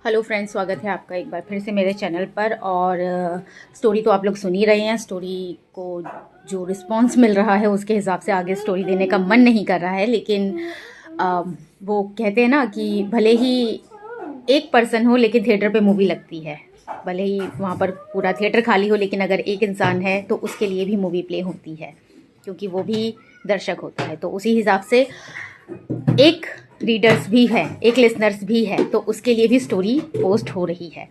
Hello friends, स्वागत है आपका एक बार फिर से मेरे चैनल पर। और स्टोरी तो आप लोग सुन ही रहे हैं। स्टोरी को जो रिस्पांस मिल रहा है उसके हिसाब से आगे स्टोरी देने का मन नहीं कर रहा है, लेकिन अ, वो कहते हैं ना कि भले ही एक पर्सन हो लेकिन थिएटर पे मूवी लगती है। भले ही वहाँ पर पूरा थिएटर खाली हो, लेकिन अगर एक इंसान है तो उसके लिए भी मूवी प्ले होती है, क्योंकि वो भी दर्शक होता है। तो उसी हिसाब से एक रीडर्स भी है, एक लिसनर्स भी है, तो उसके लिए भी स्टोरी पोस्ट हो रही है।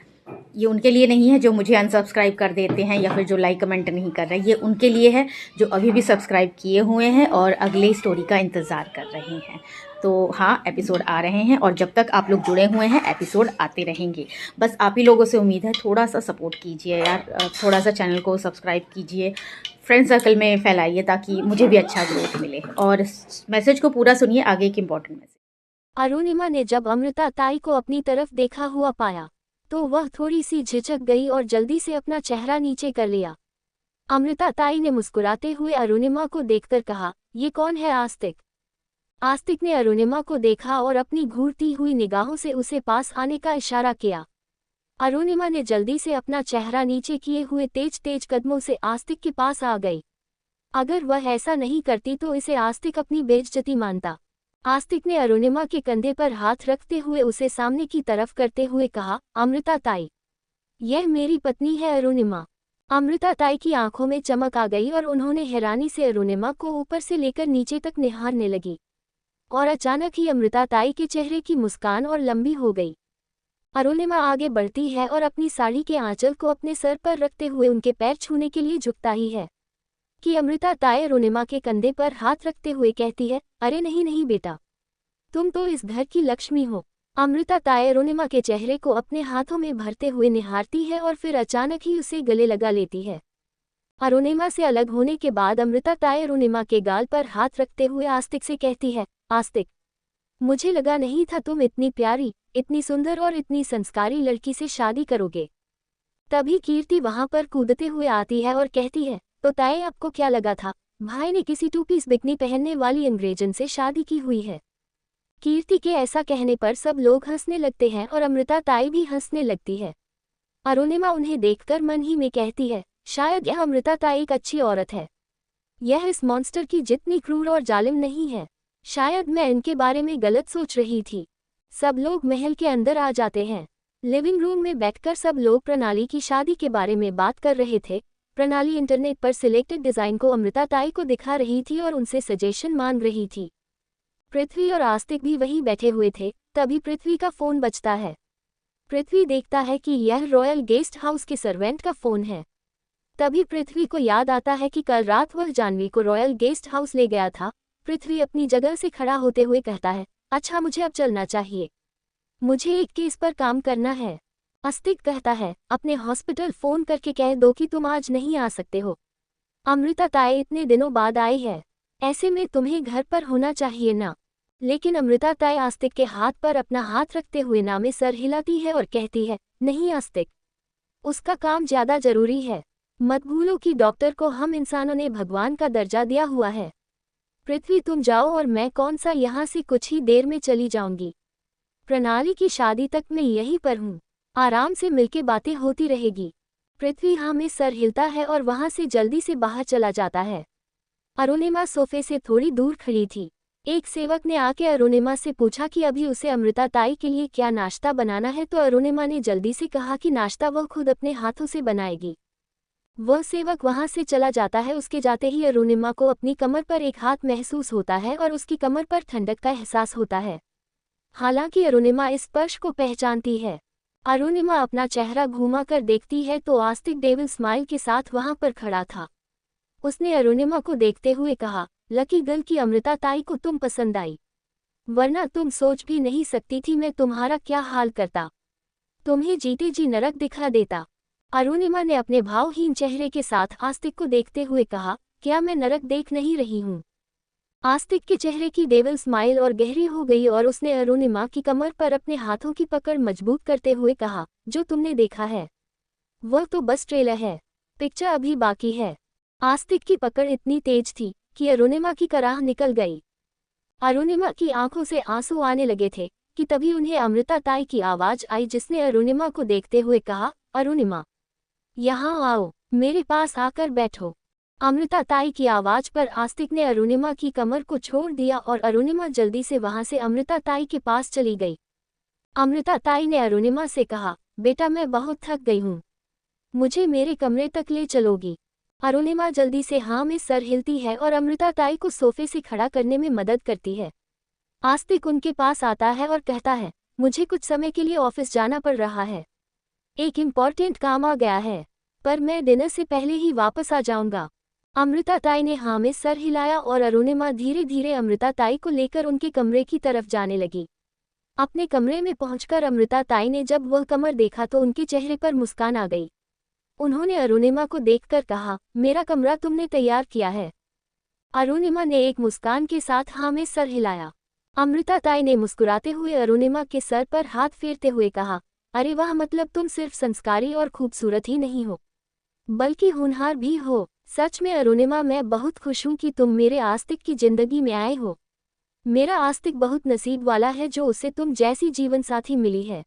ये उनके लिए नहीं है जो मुझे अनसब्सक्राइब कर देते हैं या फिर जो लाइक कमेंट नहीं कर रहे। ये उनके लिए है जो अभी भी सब्सक्राइब किए हुए हैं और अगले स्टोरी का इंतज़ार कर रहे हैं। तो हाँ, एपिसोड आ रहे हैं और जब तक आप लोग जुड़े हुए हैं एपिसोड आते रहेंगे। बस आप ही लोगों से उम्मीद है, थोड़ा सा सपोर्ट कीजिए यार, थोड़ा सा चैनल को सब्सक्राइब कीजिए, फ्रेंड सर्कल में फैलाइए ताकि मुझे भी अच्छा ग्रोथ मिले। और मैसेज को पूरा सुनिए, आगे की इंपॉर्टेंट मैसेज। अरुणिमा ने जब अमृता ताई को अपनी तरफ देखा हुआ पाया तो वह थोड़ी सी झिझक गई और जल्दी से अपना चेहरा नीचे कर लिया। अमृता ताई ने मुस्कुराते हुए अरुणिमा को देखकर कहा, ये कौन है आस्तिक? आस्तिक ने अरुणिमा को देखा और अपनी घूरती हुई निगाहों से उसे पास आने का इशारा किया। अरुणिमा ने जल्दी से अपना चेहरा नीचे किए हुए तेज तेज कदमों से आस्तिक के पास आ गई। अगर वह ऐसा नहीं करती तो इसे आस्तिक अपनी बेइज्जती मानता। आस्तिक ने अरुणिमा के कंधे पर हाथ रखते हुए उसे सामने की तरफ करते हुए कहा, अमृता ताई, यह मेरी पत्नी है अरुणिमा। अमृता ताई की आंखों में चमक आ गई और उन्होंने हैरानी से अरुणिमा को ऊपर से लेकर नीचे तक निहारने लगी। और अचानक ही अमृता ताई के चेहरे की मुस्कान और लंबी हो गई। अरुणिमा आगे बढ़ती है और अपनी साड़ी के आंचल को अपने सर पर रखते हुए उनके पैर छूने के लिए झुकता ही है कि अमृता ताई अरुणिमा के कंधे पर हाथ रखते हुए कहती है, अरे नहीं नहीं बेटा, तुम तो इस घर की लक्ष्मी हो। अमृता ताई अरुणिमा के चेहरे को अपने हाथों में भरते हुए निहारती है और फिर अचानक ही उसे गले लगा लेती है। अरुणिमा से अलग होने के बाद अमृता ताई अरुणिमा के गाल पर हाथ रखते हुए आस्तिक से कहती है, आस्तिक, मुझे लगा नहीं था तुम इतनी प्यारी, इतनी सुंदर और इतनी संस्कारी लड़की से शादी करोगे। तभी कीर्ति वहां पर कूदते हुए आती है और कहती है, तो ताई आपको क्या लगा था, भाई ने किसी टू पीस बिकनी पहनने वाली अंग्रेजन से शादी की हुई है? कीर्ति के ऐसा कहने पर सब लोग हंसने लगते हैं और अमृता ताई भी हंसने लगती है। अरुणिमा उन्हें देखकर मन ही में कहती है, शायद यह अमृता ताई एक अच्छी औरत है। यह इस मॉन्स्टर की जितनी क्रूर और जालिम नहीं है। शायद मैं इनके बारे में गलत सोच रही थी। सब लोग महल के अंदर आ जाते हैं। लिविंग रूम में बैठकर सब लोग प्रणाली की शादी के बारे में बात कर रहे थे। प्रणाली इंटरनेट पर सिलेक्टेड डिज़ाइन को अमृता ताई को दिखा रही थी और उनसे सजेशन मांग रही थी। पृथ्वी और आस्तिक भी वहीं बैठे हुए थे। तभी पृथ्वी का फोन बजता है। पृथ्वी देखता है कि यह रॉयल गेस्ट हाउस के सर्वेंट का फोन है। तभी पृथ्वी को याद आता है कि कल रात वह जानवी को रॉयल गेस्ट हाउस ले गया था। पृथ्वी अपनी जगह से खड़ा होते हुए कहता है, अच्छा मुझे अब चलना चाहिए, मुझे एक केस पर काम करना है। आस्तिक कहता है, अपने हॉस्पिटल फोन करके कह दो कि तुम आज नहीं आ सकते हो। अमृता ताई इतने दिनों बाद आई है, ऐसे में तुम्हें घर पर होना चाहिए ना। लेकिन अमृता ताई आस्तिक के हाथ पर अपना हाथ रखते हुए ना में सर हिलाती है और कहती है, नहीं आस्तिक, उसका काम ज्यादा जरूरी है। मत भूलो कि डॉक्टर को हम इंसानों ने भगवान का दर्जा दिया हुआ है। पृथ्वी तुम जाओ और मैं कौन सा यहाँ से कुछ ही देर में चली जाऊंगी। प्रणाली की शादी तक मैं यहीं पर हूँ, आराम से मिलके बातें होती रहेगी। पृथ्वी हाँ में सर हिलता है और वहां से जल्दी से बाहर चला जाता है। अरुणिमा सोफे से थोड़ी दूर खड़ी थी। एक सेवक ने आके अरुणिमा से पूछा कि अभी उसे अमृता ताई के लिए क्या नाश्ता बनाना है, तो अरुणिमा ने जल्दी से कहा कि नाश्ता वह खुद अपने हाथों से बनाएगी। वह सेवक वहां से चला जाता है। उसके जाते ही अरुणिमा को अपनी कमर पर एक हाथ महसूस होता है और उसकी कमर पर ठंडक का एहसास होता है। हालांकि अरुणिमा इस स्पर्श को पहचानती है। अरुणिमा अपना चेहरा घुमा कर देखती है तो आस्तिक डेविल स्माइल के साथ वहां पर खड़ा था। उसने अरुणिमा को देखते हुए कहा, लकी गर्ल की अमृता ताई को तुम पसंद आई, वरना तुम सोच भी नहीं सकती थी मैं तुम्हारा क्या हाल करता, तुम्हें जीते जी नरक दिखा देता। अरुणिमा ने अपने भावहीन चेहरे के साथ आस्तिक को देखते हुए कहा, क्या मैं नरक देख नहीं रही हूँ? आस्तिक के चेहरे की डेविल स्माइल और गहरी हो गई और उसने अरुणिमा की कमर पर अपने हाथों की पकड़ मजबूत करते हुए कहा, जो तुमने देखा है वह तो बस ट्रेलर है, पिक्चर अभी बाकी है। आस्तिक की पकड़ इतनी तेज थी कि अरुणिमा की कराह निकल गई। अरुणिमा की आंखों से आंसू आने लगे थे कि तभी उन्हें अमृता ताई की आवाज आई, जिसने अरुणिमा को देखते हुए कहा, अरुणिमा, यहाँ आओ, मेरे पास आकर बैठो। अमृता ताई की आवाज पर आस्तिक ने अरुणिमा की कमर को छोड़ दिया और अरुणिमा जल्दी से वहां से अमृता ताई के पास चली गई। अमृता ताई ने अरुणिमा से कहा, बेटा मैं बहुत थक गई हूँ, मुझे मेरे कमरे तक ले चलोगी? अरुणिमा जल्दी से हाँ में सर हिलती है और अमृता ताई को सोफे से खड़ा करने में मदद करती है। आस्तिक उनके पास आता है और कहता है, मुझे कुछ समय के लिए ऑफिस जाना पड़ रहा है, एक इम्पॉर्टेंट काम आ गया है, पर मैं डिनर से पहले ही वापस आ जाऊंगा। अमृता ताई ने हाँ में सर हिलाया और अरुणिमा धीरे धीरे अमृता ताई को लेकर उनके कमरे की तरफ जाने लगी। अपने कमरे में पहुंचकर अमृता ताई ने जब वह कमर देखा तो उनके चेहरे पर मुस्कान आ गई। उन्होंने अरुणिमा को देखकर कहा, मेरा कमरा तुमने तैयार किया है? अरुणिमा ने एक मुस्कान के साथ हाँ में सर हिलाया। अमृता ताई ने मुस्कुराते हुए अरुणिमा के सर पर हाथ फेरते हुए कहा, अरे वाह, मतलब तुम सिर्फ संस्कारी और खूबसूरत ही नहीं हो, बल्कि होनहार भी हो। सच में अरुणिमा, मैं बहुत खुश हूँ कि तुम मेरे आस्तिक की जिंदगी में आए हो। मेरा आस्तिक बहुत नसीब वाला है जो उसे तुम जैसी जीवन साथी मिली है।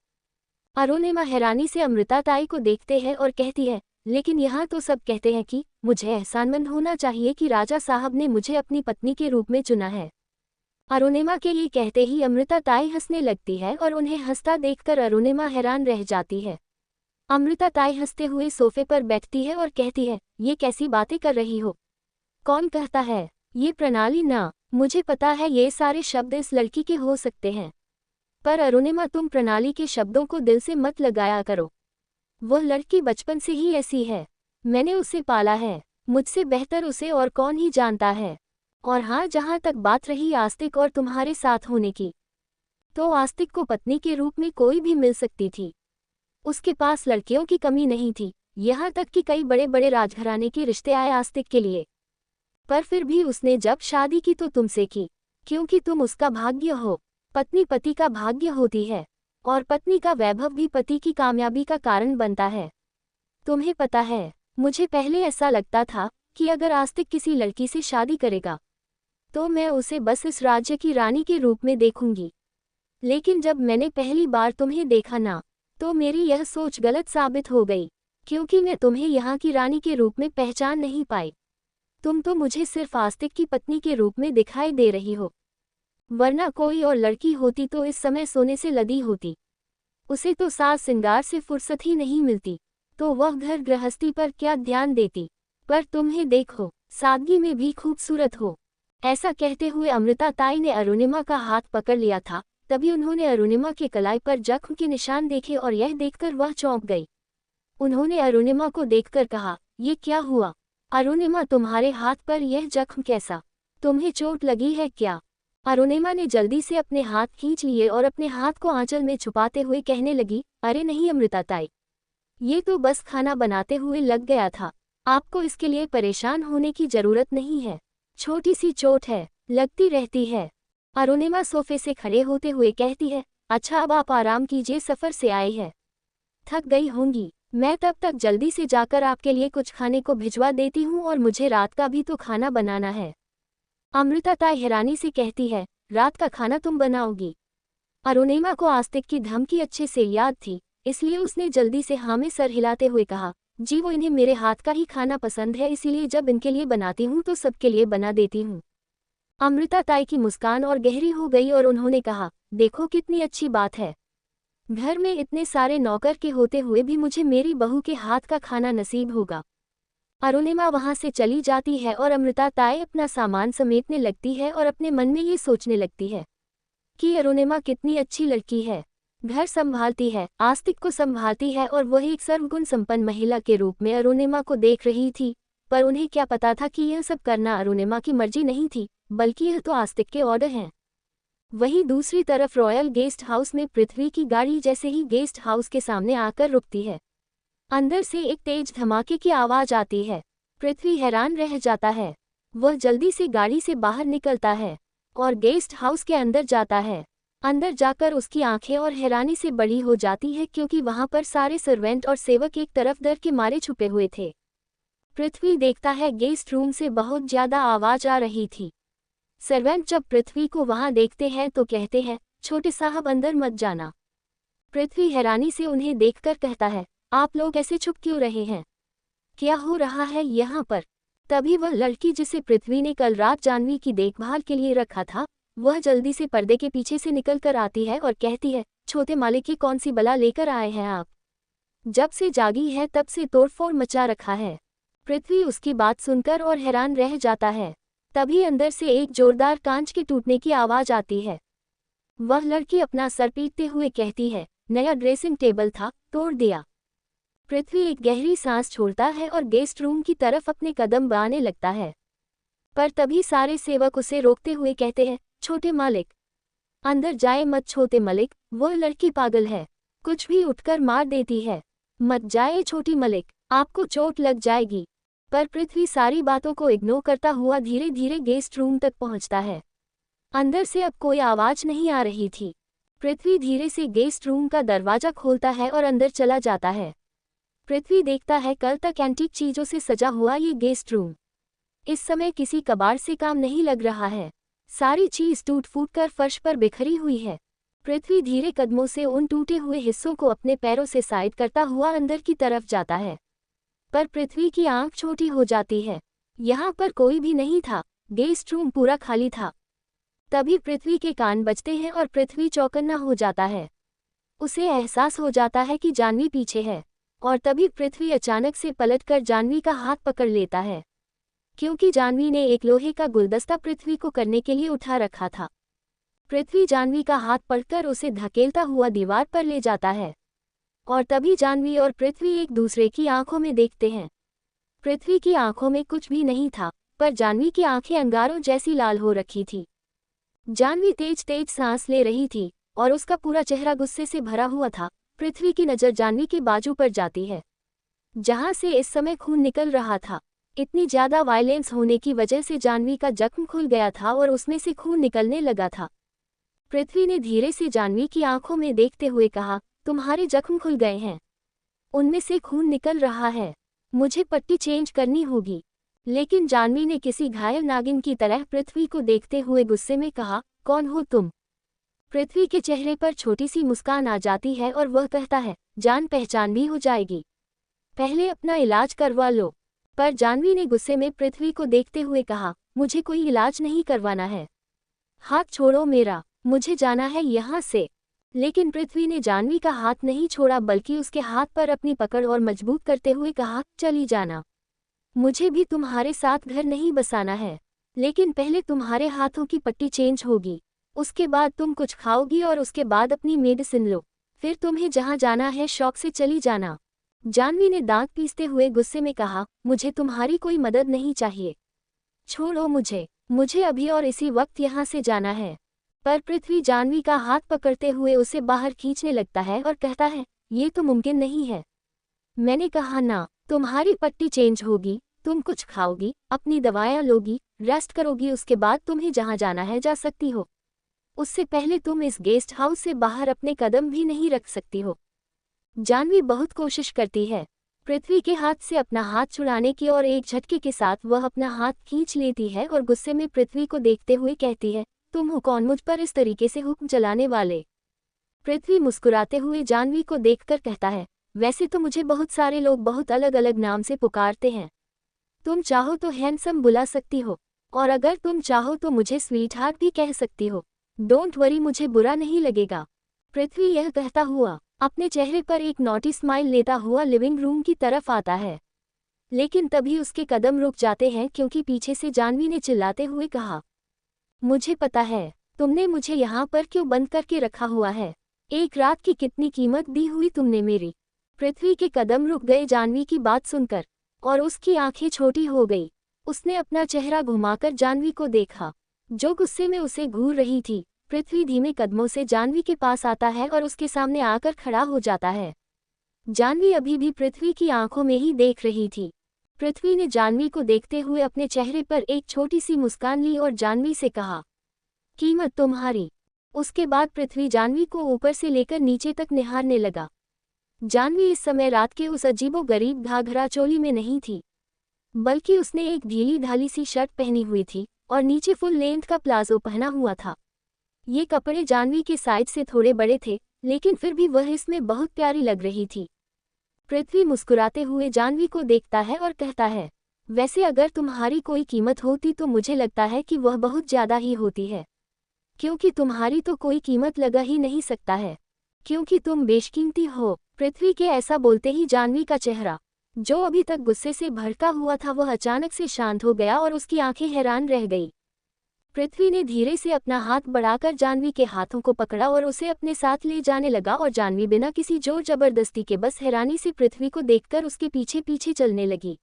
अरुणिमा हैरानी से अमृता ताई को देखते हैं और कहती है, लेकिन यहाँ तो सब कहते हैं कि मुझे एहसानमंद होना चाहिए कि राजा साहब ने मुझे अपनी पत्नी के रूप में चुना है। अरुणिमा के ये कहते ही अमृता ताई हंसने लगती है और उन्हें हंसता देखकर अरुणिमा हैरान रह जाती है। अमृता ताई हंसते हुए सोफे पर बैठती है और कहती है, ये कैसी बातें कर रही हो? कौन कहता है ये प्रणाली? ना, मुझे पता है ये सारे शब्द इस लड़की के हो सकते हैं, पर अरुणिमा तुम प्रणाली के शब्दों को दिल से मत लगाया करो। वह लड़की बचपन से ही ऐसी है, मैंने उसे पाला है, मुझसे बेहतर उसे और कौन ही जानता है। और हाँ, जहाँ तक बात रही आस्तिक और तुम्हारे साथ होने की, तो आस्तिक को पत्नी के रूप में कोई भी मिल सकती थी। उसके पास लड़कियों की कमी नहीं थी, यहाँ तक कि कई बड़े बड़े राजघराने के रिश्ते आए आस्तिक के लिए, पर फिर भी उसने जब शादी की तो तुमसे की, क्योंकि तुम उसका भाग्य हो। पत्नी पति का भाग्य होती है और पत्नी का वैभव भी पति की कामयाबी का कारण बनता है। तुम्हें पता है, मुझे पहले ऐसा लगता था कि अगर आस्तिक किसी लड़की से शादी करेगा तो मैं उसे बस इस राज्य की रानी के रूप में देखूंगी, लेकिन जब मैंने पहली बार तुम्हें देखा ना, तो मेरी यह सोच गलत साबित हो गई, क्योंकि मैं तुम्हें यहाँ की रानी के रूप में पहचान नहीं पाई। तुम तो मुझे सिर्फ आस्तिक की पत्नी के रूप में दिखाई दे रही हो, वरना कोई और लड़की होती तो इस समय सोने से लदी होती। उसे तो साज सिंगार से फुर्सत ही नहीं मिलती, तो वह घर गृहस्थी पर क्या ध्यान देती। पर तुम्हें देखो, सादगी में भी खूबसूरत हो। ऐसा कहते हुए अमृता ताई ने अरुणिमा का हाथ पकड़ लिया था, तभी उन्होंने अरुणिमा के कलाई पर जख्म के निशान देखे और यह देखकर वह चौंक गई। उन्होंने अरुणिमा को देखकर कहा, ये क्या हुआ? अरुणिमा, तुम्हारे हाथ पर यह जख्म कैसा? तुम्हें चोट लगी है क्या? अरुणिमा ने जल्दी से अपने हाथ खींच लिए और अपने हाथ को आंचल में छुपाते हुए कहने लगी, अरे नहीं अमृता ताई, ये तो बस खाना बनाते हुए लग गया था, आपको इसके लिए परेशान होने की जरूरत नहीं है, छोटी सी चोट है, लगती रहती है। अरुणिमा सोफे से खड़े होते हुए कहती है, अच्छा अब आप आराम कीजिए, सफर से आए हैं, थक गई होंगी, मैं तब तक जल्दी से जाकर आपके लिए कुछ खाने को भिजवा देती हूँ और मुझे रात का भी तो खाना बनाना है। अमृता ताई हैरानी से कहती है, रात का खाना तुम बनाओगी? अरुणिमा को आस्तिक की धमकी अच्छे से याद थी, इसलिए उसने जल्दी से हाँ में सर हिलाते हुए कहा, जी वो इन्हें मेरे हाथ का ही खाना पसंद है, इसीलिए जब इनके लिए बनाती हूँ तो सबके लिए बना देती हूँ। अमृता ताई की मुस्कान और गहरी हो गई और उन्होंने कहा, देखो कितनी अच्छी बात है, घर में इतने सारे नौकर के होते हुए भी मुझे मेरी बहू के हाथ का खाना नसीब होगा। अरुणिमा वहां से चली जाती है और अमृता ताई अपना सामान समेटने लगती है और अपने मन में ये सोचने लगती है कि अरुणिमा कितनी अच्छी लड़की है, घर संभालती है, आस्तिक को संभालती है और वह एक सर्वगुण संपन्न महिला के रूप में अरुणिमा को देख रही थी। पर उन्हें क्या पता था कि यह सब करना अरुणिमा की मर्जी नहीं थी, बल्कि यह तो आस्तिक के ऑर्डर हैं। वहीं दूसरी तरफ रॉयल गेस्ट हाउस में पृथ्वी की गाड़ी जैसे ही गेस्ट हाउस के सामने आकर रुकती है, अंदर से एक तेज धमाके की आवाज आती है। पृथ्वी हैरान रह जाता है, वह जल्दी से गाड़ी से बाहर निकलता है और गेस्ट हाउस के अंदर जाता है। अंदर जाकर उसकी आंखें और हैरानी से बड़ी हो जाती है, क्योंकि वहां पर सारे सर्वेंट और सेवक एक तरफ डर के मारे छुपे हुए थे। पृथ्वी देखता है गेस्ट रूम से बहुत ज्यादा आवाज आ रही थी। सर्वेंट जब पृथ्वी को वहां देखते हैं तो कहते हैं, छोटे साहब अंदर मत जाना। पृथ्वी हैरानी से उन्हें देखकर कहता है, आप लोग ऐसे चुप क्यों रहे हैं? क्या हो रहा है यहाँ पर? तभी वह लड़की जिसे पृथ्वी ने कल रात जानवी की देखभाल के लिए रखा था, वह जल्दी से पर्दे के पीछे से निकल कर आती है और कहती है, छोटे मालिक, ये कौन सी बला लेकर आए हैं आप? जब से जागी है तब से तोड़फोड़ मचा रखा है। पृथ्वी उसकी बात सुनकर और हैरान रह जाता है। तभी अंदर से एक जोरदार कांच के टूटने की आवाज आती है। वह लड़की अपना सर पीटते हुए कहती है, नया ड्रेसिंग टेबल था, तोड़ दिया। पृथ्वी एक गहरी सांस छोड़ता है और गेस्ट रूम की तरफ अपने कदम बढ़ाने लगता है, पर तभी सारे सेवक उसे रोकते हुए कहते हैं, छोटे मालिक, अंदर जाए मत छोटे मलिक, वो लड़की पागल है, कुछ भी उठकर मार देती है, मत जाए छोटी मलिक, आपको चोट लग जाएगी। पर पृथ्वी सारी बातों को इग्नोर करता हुआ धीरे धीरे गेस्ट रूम तक पहुंचता है। अंदर से अब कोई आवाज नहीं आ रही थी। पृथ्वी धीरे से गेस्ट रूम का दरवाजा खोलता है और अंदर चला जाता है। पृथ्वी देखता है कल तक एंटीक चीजों से सजा हुआ ये गेस्ट रूम इस समय किसी कबाड़ से काम नहीं लग रहा है। सारी चीज टूट फूट कर फर्श पर बिखरी हुई है। पृथ्वी धीरे कदमों से उन टूटे हुए हिस्सों को अपने पैरों से साइड करता हुआ अंदर की तरफ जाता है, पर पृथ्वी की आंख छोटी हो जाती है। यहाँ पर कोई भी नहीं था, गेस्ट रूम पूरा खाली था। तभी पृथ्वी के कान बजते हैं और पृथ्वी चौकन्ना हो जाता है। उसे एहसास हो जाता है कि जानवी पीछे है, और तभी पृथ्वी अचानक से पलटकर जानवी का हाथ पकड़ लेता है, क्योंकि जानवी ने एक लोहे का गुलदस्ता पृथ्वी को करने के लिए उठा रखा था। पृथ्वी जानवी का हाथ पकड़कर उसे धकेलता हुआ दीवार पर ले जाता है, और तभी जानवी और पृथ्वी एक दूसरे की आंखों में देखते हैं। पृथ्वी की आंखों में कुछ भी नहीं था, पर जानवी की आंखें अंगारों जैसी लाल हो रखी थी। जानवी तेज तेज सांस ले रही थी और उसका पूरा चेहरा गुस्से से भरा हुआ था। पृथ्वी की नज़र जानवी के बाजू पर जाती है, जहां से इस समय खून निकल रहा था। इतनी ज्यादा वायलेंस होने की वजह से जानवी का जख्म खुल गया था और उसमें से खून निकलने लगा था। पृथ्वी ने धीरे से जानवी की आंखों में देखते हुए कहा, तुम्हारे जख्म खुल गए हैं, उनमें से खून निकल रहा है, मुझे पट्टी चेंज करनी होगी। लेकिन जानवी ने किसी घायल नागिन की तरह पृथ्वी को देखते हुए गुस्से में कहा, कौन हो तुम? पृथ्वी के चेहरे पर छोटी सी मुस्कान आ जाती है और वह कहता है, जान पहचान भी हो जाएगी, पहले अपना इलाज करवा लो। पर जानवी ने गुस्से में पृथ्वी को देखते हुए कहा, मुझे कोई इलाज नहीं करवाना है, हाथ छोड़ो मेरा, मुझे जाना है यहाँ से। लेकिन पृथ्वी ने जानवी का हाथ नहीं छोड़ा, बल्कि उसके हाथ पर अपनी पकड़ और मजबूत करते हुए कहा, चली जाना, मुझे भी तुम्हारे साथ घर नहीं बसाना है, लेकिन पहले तुम्हारे हाथों की पट्टी चेंज होगी, उसके बाद तुम कुछ खाओगी और उसके बाद अपनी मेडिसिन लो, फिर तुम्हें जहाँ जाना है शौक से चली जाना। जानवी ने दांत पीसते हुए गुस्से में कहा, मुझे तुम्हारी कोई मदद नहीं चाहिए, छोड़ो मुझे अभी और इसी वक्त यहाँ से जाना है। पर पृथ्वी जानवी का हाथ पकड़ते हुए उसे बाहर खींचने लगता है और कहता है, ये तो मुमकिन नहीं है, मैंने कहा ना, तुम्हारी पट्टी चेंज होगी, तुम कुछ खाओगी, अपनी दवाएं लोगी, रेस्ट करोगी, उसके बाद तुम्हें जहाँ जाना है जा सकती हो, उससे पहले तुम इस गेस्ट हाउस से बाहर अपने कदम भी नहीं रख सकती हो। जानवी बहुत कोशिश करती है पृथ्वी के हाथ से अपना हाथ छुड़ाने की, और एक झटके के साथ वह अपना हाथ खींच लेती है और गुस्से में पृथ्वी को देखते हुए कहती है, तुम हो कौन मुझ पर इस तरीके से हुक्म चलाने वाले? पृथ्वी मुस्कुराते हुए जानवी को देखकर कहता है, वैसे तो मुझे बहुत सारे लोग बहुत अलग अलग नाम से पुकारते हैं, तुम चाहो तो हैंडसम बुला सकती हो, और अगर तुम चाहो तो मुझे स्वीट हार्ट भी कह सकती हो, डोंट वरी, मुझे बुरा नहीं लगेगा। पृथ्वी यह कहता हुआ अपने चेहरे पर एक नॉटी स्माइल लेता हुआ लिविंग रूम की तरफ आता है, लेकिन तभी उसके कदम रुक जाते हैं, क्योंकि पीछे से जानवी ने चिल्लाते हुए कहा, मुझे पता है तुमने मुझे यहाँ पर क्यों बंद करके रखा हुआ है, एक रात की कितनी कीमत दी हुई तुमने मेरी। पृथ्वी के कदम रुक गए जानवी की बात सुनकर, और उसकी आंखें छोटी हो गई। उसने अपना चेहरा घुमाकर जानवी को देखा, जो गुस्से में उसे घूर रही थी। पृथ्वी धीमे कदमों से जानवी के पास आता है और उसके सामने आकर खड़ा हो जाता है। जानवी अभी भी पृथ्वी की आंखों में ही देख रही थी। पृथ्वी ने जानवी को देखते हुए अपने चेहरे पर एक छोटी सी मुस्कान ली और जानवी से कहा, कीमत तुम्हारी। उसके बाद पृथ्वी जानवी को ऊपर से लेकर नीचे तक निहारने लगा। जानवी इस समय रात के उस अजीबो गरीब घाघरा चोली में नहीं थी, बल्कि उसने एक ढीली ढाली सी शर्ट पहनी हुई थी और नीचे फुल लेंथ का प्लाजो पहना हुआ था। ये कपड़े जानवी के साइज से थोड़े बड़े थे, लेकिन फिर भी वह इसमें बहुत प्यारी लग रही थी। पृथ्वी मुस्कुराते हुए जानवी को देखता है और कहता है, वैसे अगर तुम्हारी कोई कीमत होती तो मुझे लगता है कि वह बहुत ज़्यादा ही होती है, क्योंकि तुम्हारी तो कोई कीमत लगा ही नहीं सकता है, क्योंकि तुम बेशकीमती हो। पृथ्वी के ऐसा बोलते ही जानवी का चेहरा, जो अभी तक गुस्से से भड़का हुआ था, वह अचानक से शांत हो गया और उसकी आंखें हैरान रह गई। पृथ्वी ने धीरे से अपना हाथ बढ़ाकर जानवी के हाथों को पकड़ा और उसे अपने साथ ले जाने लगा और जानवी बिना किसी जोर जबरदस्ती के बस हैरानी से पृथ्वी को देखकर उसके पीछे पीछे चलने लगी।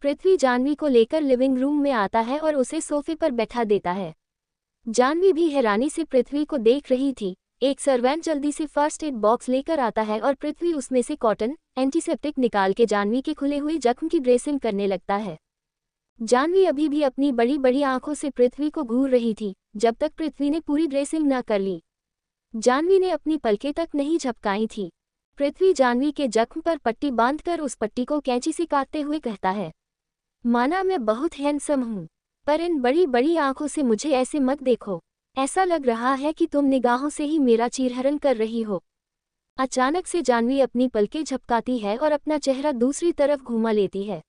पृथ्वी जानवी को लेकर लिविंग रूम में आता है और उसे सोफे पर बैठा देता है। जानवी भी हैरानी से पृथ्वी को देख रही थी। एक सर्वेंट जल्दी से फर्स्ट एड बॉक्स लेकर आता है और पृथ्वी उसमें से कॉटन एंटीसेप्टिक निकाल के जानवी के खुले हुए जख्म की ड्रेसिंग करने लगता है। जानवी अभी भी अपनी बड़ी बड़ी आंखों से पृथ्वी को घूर रही थी, जब तक पृथ्वी ने पूरी ड्रेसिंग न कर ली। जानवी ने अपनी पलकें तक नहीं झपकाई थी। पृथ्वी जानवी के जख्म पर पट्टी बांधकर उस पट्टी को कैंची से काटते हुए कहता है, माना मैं बहुत हैंडसम हूँ, पर इन बड़ी बड़ी आंखों से मुझे ऐसे मत देखो। ऐसा लग रहा है कि तुम निगाहों से ही मेरा चीरहरण कर रही हो। अचानक से जानवी अपनी पलकें झपकाती है और अपना चेहरा दूसरी तरफ घुमा लेती है।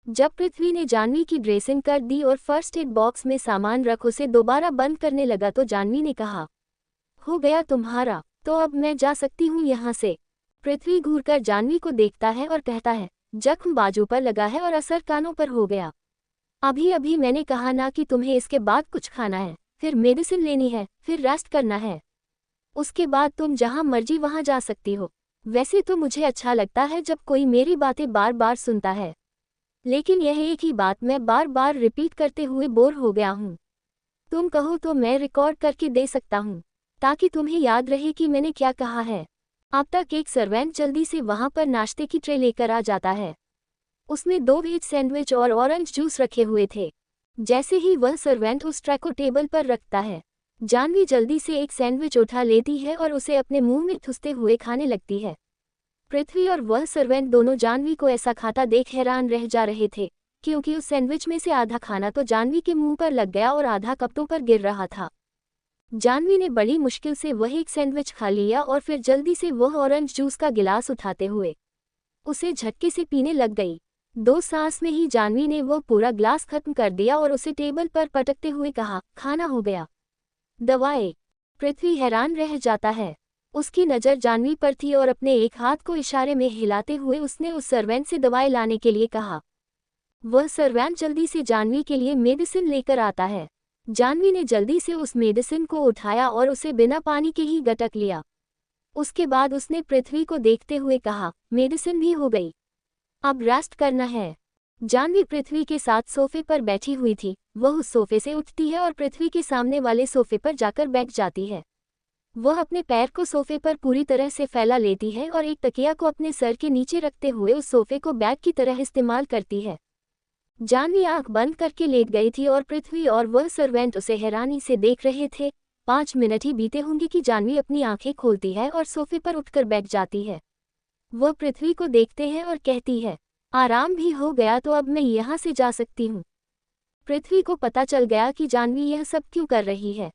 जब पृथ्वी ने जानवी की ड्रेसिंग कर दी और फर्स्ट एड बॉक्स में सामान रख उसे दोबारा बंद करने लगा तो जानवी ने कहा, हो गया तुम्हारा, तो अब मैं जा सकती हूँ यहाँ से। पृथ्वी घूरकर जानवी को देखता है और कहता है, जख्म बाजू पर लगा है और असर कानों पर हो गया। अभी अभी मैंने कहा ना कि तुम्हें इसके बाद कुछ खाना है, फिर मेडिसिन लेनी है, फिर रेस्ट करना है। उसके बाद तुम जहाँ मर्जी वहाँ जा सकती हो। वैसे तो मुझे अच्छा लगता है जब कोई मेरी बातें बार बार सुनता है, लेकिन यह एक ही बात मैं बार बार रिपीट करते हुए बोर हो गया हूँ। तुम कहो तो मैं रिकॉर्ड करके दे सकता हूँ, ताकि तुम्हें याद रहे कि मैंने क्या कहा है। अब तक एक सर्वेंट जल्दी से वहाँ पर नाश्ते की ट्रे लेकर आ जाता है। उसमें 2 वेज सैंडविच और ऑरेंज जूस रखे हुए थे। जैसे ही वह सर्वेंट उस ट्रे को टेबल पर रखता है, जानवी जल्दी से एक सैंडविच उठा लेती है और उसे अपने मुंह में ठुसते हुए खाने लगती है। पृथ्वी और वह सर्वेंट दोनों जानवी को ऐसा खाता देख हैरान रह जा रहे थे, क्योंकि उस सैंडविच में से आधा खाना तो जानवी के मुंह पर लग गया और आधा कपड़ों पर गिर रहा था। जानवी ने बड़ी मुश्किल से वह एक सैंडविच खा लिया और फिर जल्दी से वह ऑरेंज जूस का गिलास उठाते हुए उसे झटके से पीने लग गई। 2 सांस में ही जानवी ने वह पूरा ग्लास खत्म कर दिया और उसे टेबल पर पटकते हुए कहा, खाना हो गया। दवाएं। पृथ्वी हैरान रह जाता है। उसकी नज़र जानवी पर थी और अपने एक हाथ को इशारे में हिलाते हुए उसने उस सर्वेंट से दवाएं लाने के लिए कहा। वह सर्वेंट जल्दी से जानवी के लिए मेडिसिन लेकर आता है। जानवी ने जल्दी से उस मेडिसिन को उठाया और उसे बिना पानी के ही गटक लिया। उसके बाद उसने पृथ्वी को देखते हुए कहा, मेडिसिन भी हो गई, अब रेस्ट करना है। जानवी पृथ्वी के साथ सोफे पर बैठी हुई थी। वह उस सोफे से उठती है और पृथ्वी के सामने वाले सोफे पर जाकर बैठ जाती है। वह अपने पैर को सोफे पर पूरी तरह से फैला लेती है और एक तकिया को अपने सर के नीचे रखते हुए उस सोफे को बैग की तरह इस्तेमाल करती है। जानवी आंख बंद करके लेट गई थी और पृथ्वी और वह सर्वेंट उसे हैरानी से देख रहे थे। 5 मिनट ही बीते होंगे कि जानवी अपनी आंखें खोलती है और सोफे पर उठकर बैठ जाती है। वह पृथ्वी को देखते हैं और कहती है, आराम भी हो गया तो अब मैं यहाँ से जा सकती हूँ। पृथ्वी को पता चल गया कि जानवी यह सब क्यों कर रही है।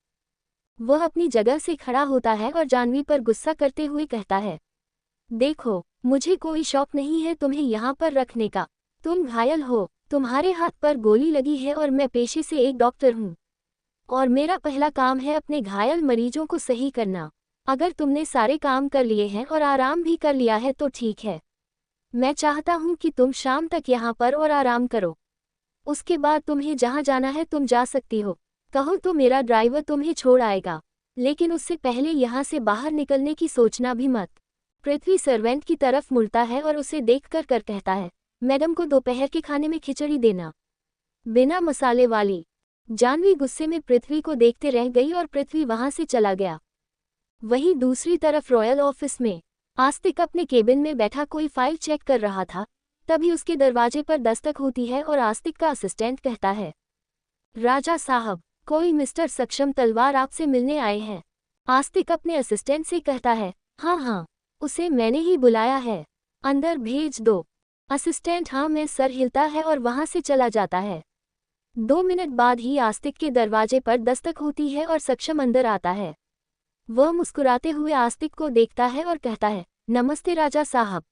वह अपनी जगह से खड़ा होता है और जानवी पर गुस्सा करते हुए कहता है, देखो, मुझे कोई शौक नहीं है तुम्हें यहाँ पर रखने का। तुम घायल हो, तुम्हारे हाथ पर गोली लगी है और मैं पेशे से एक डॉक्टर हूँ, और मेरा पहला काम है अपने घायल मरीजों को सही करना। अगर तुमने सारे काम कर लिए हैं और आराम भी कर लिया है तो ठीक है। मैं चाहता हूँ कि तुम शाम तक यहाँ पर और आराम करो। उसके बाद तुम्हें जहाँ जाना है तुम जा सकती हो। कहो तो मेरा ड्राइवर तुम्हें छोड़ आएगा, लेकिन उससे पहले यहाँ से बाहर निकलने की सोचना भी मत। पृथ्वी सर्वेंट की तरफ मुड़ता है और उसे देखकर कर कहता है, मैडम को दोपहर के खाने में खिचड़ी देना, बिना मसाले वाली। जानवी गुस्से में पृथ्वी को देखते रह गई और पृथ्वी वहां से चला गया। वहीं दूसरी तरफ रॉयल ऑफिस में आस्तिक अपने केबिन में बैठा कोई फाइल चेक कर रहा था। तभी उसके दरवाजे पर दस्तक होती है और आस्तिक का असिस्टेंट कहता है, राजा साहब, कोई मिस्टर सक्षम तलवार आपसे मिलने आए हैं। आस्तिक अपने असिस्टेंट से कहता है, हाँ हाँ, उसे मैंने ही बुलाया है, अंदर भेज दो। असिस्टेंट हाँ में सर हिलता है और वहां से चला जाता है। 2 मिनट बाद ही आस्तिक के दरवाजे पर दस्तक होती है और सक्षम अंदर आता है। वह मुस्कुराते हुए आस्तिक को देखता है और कहता है, नमस्ते राजा साहब।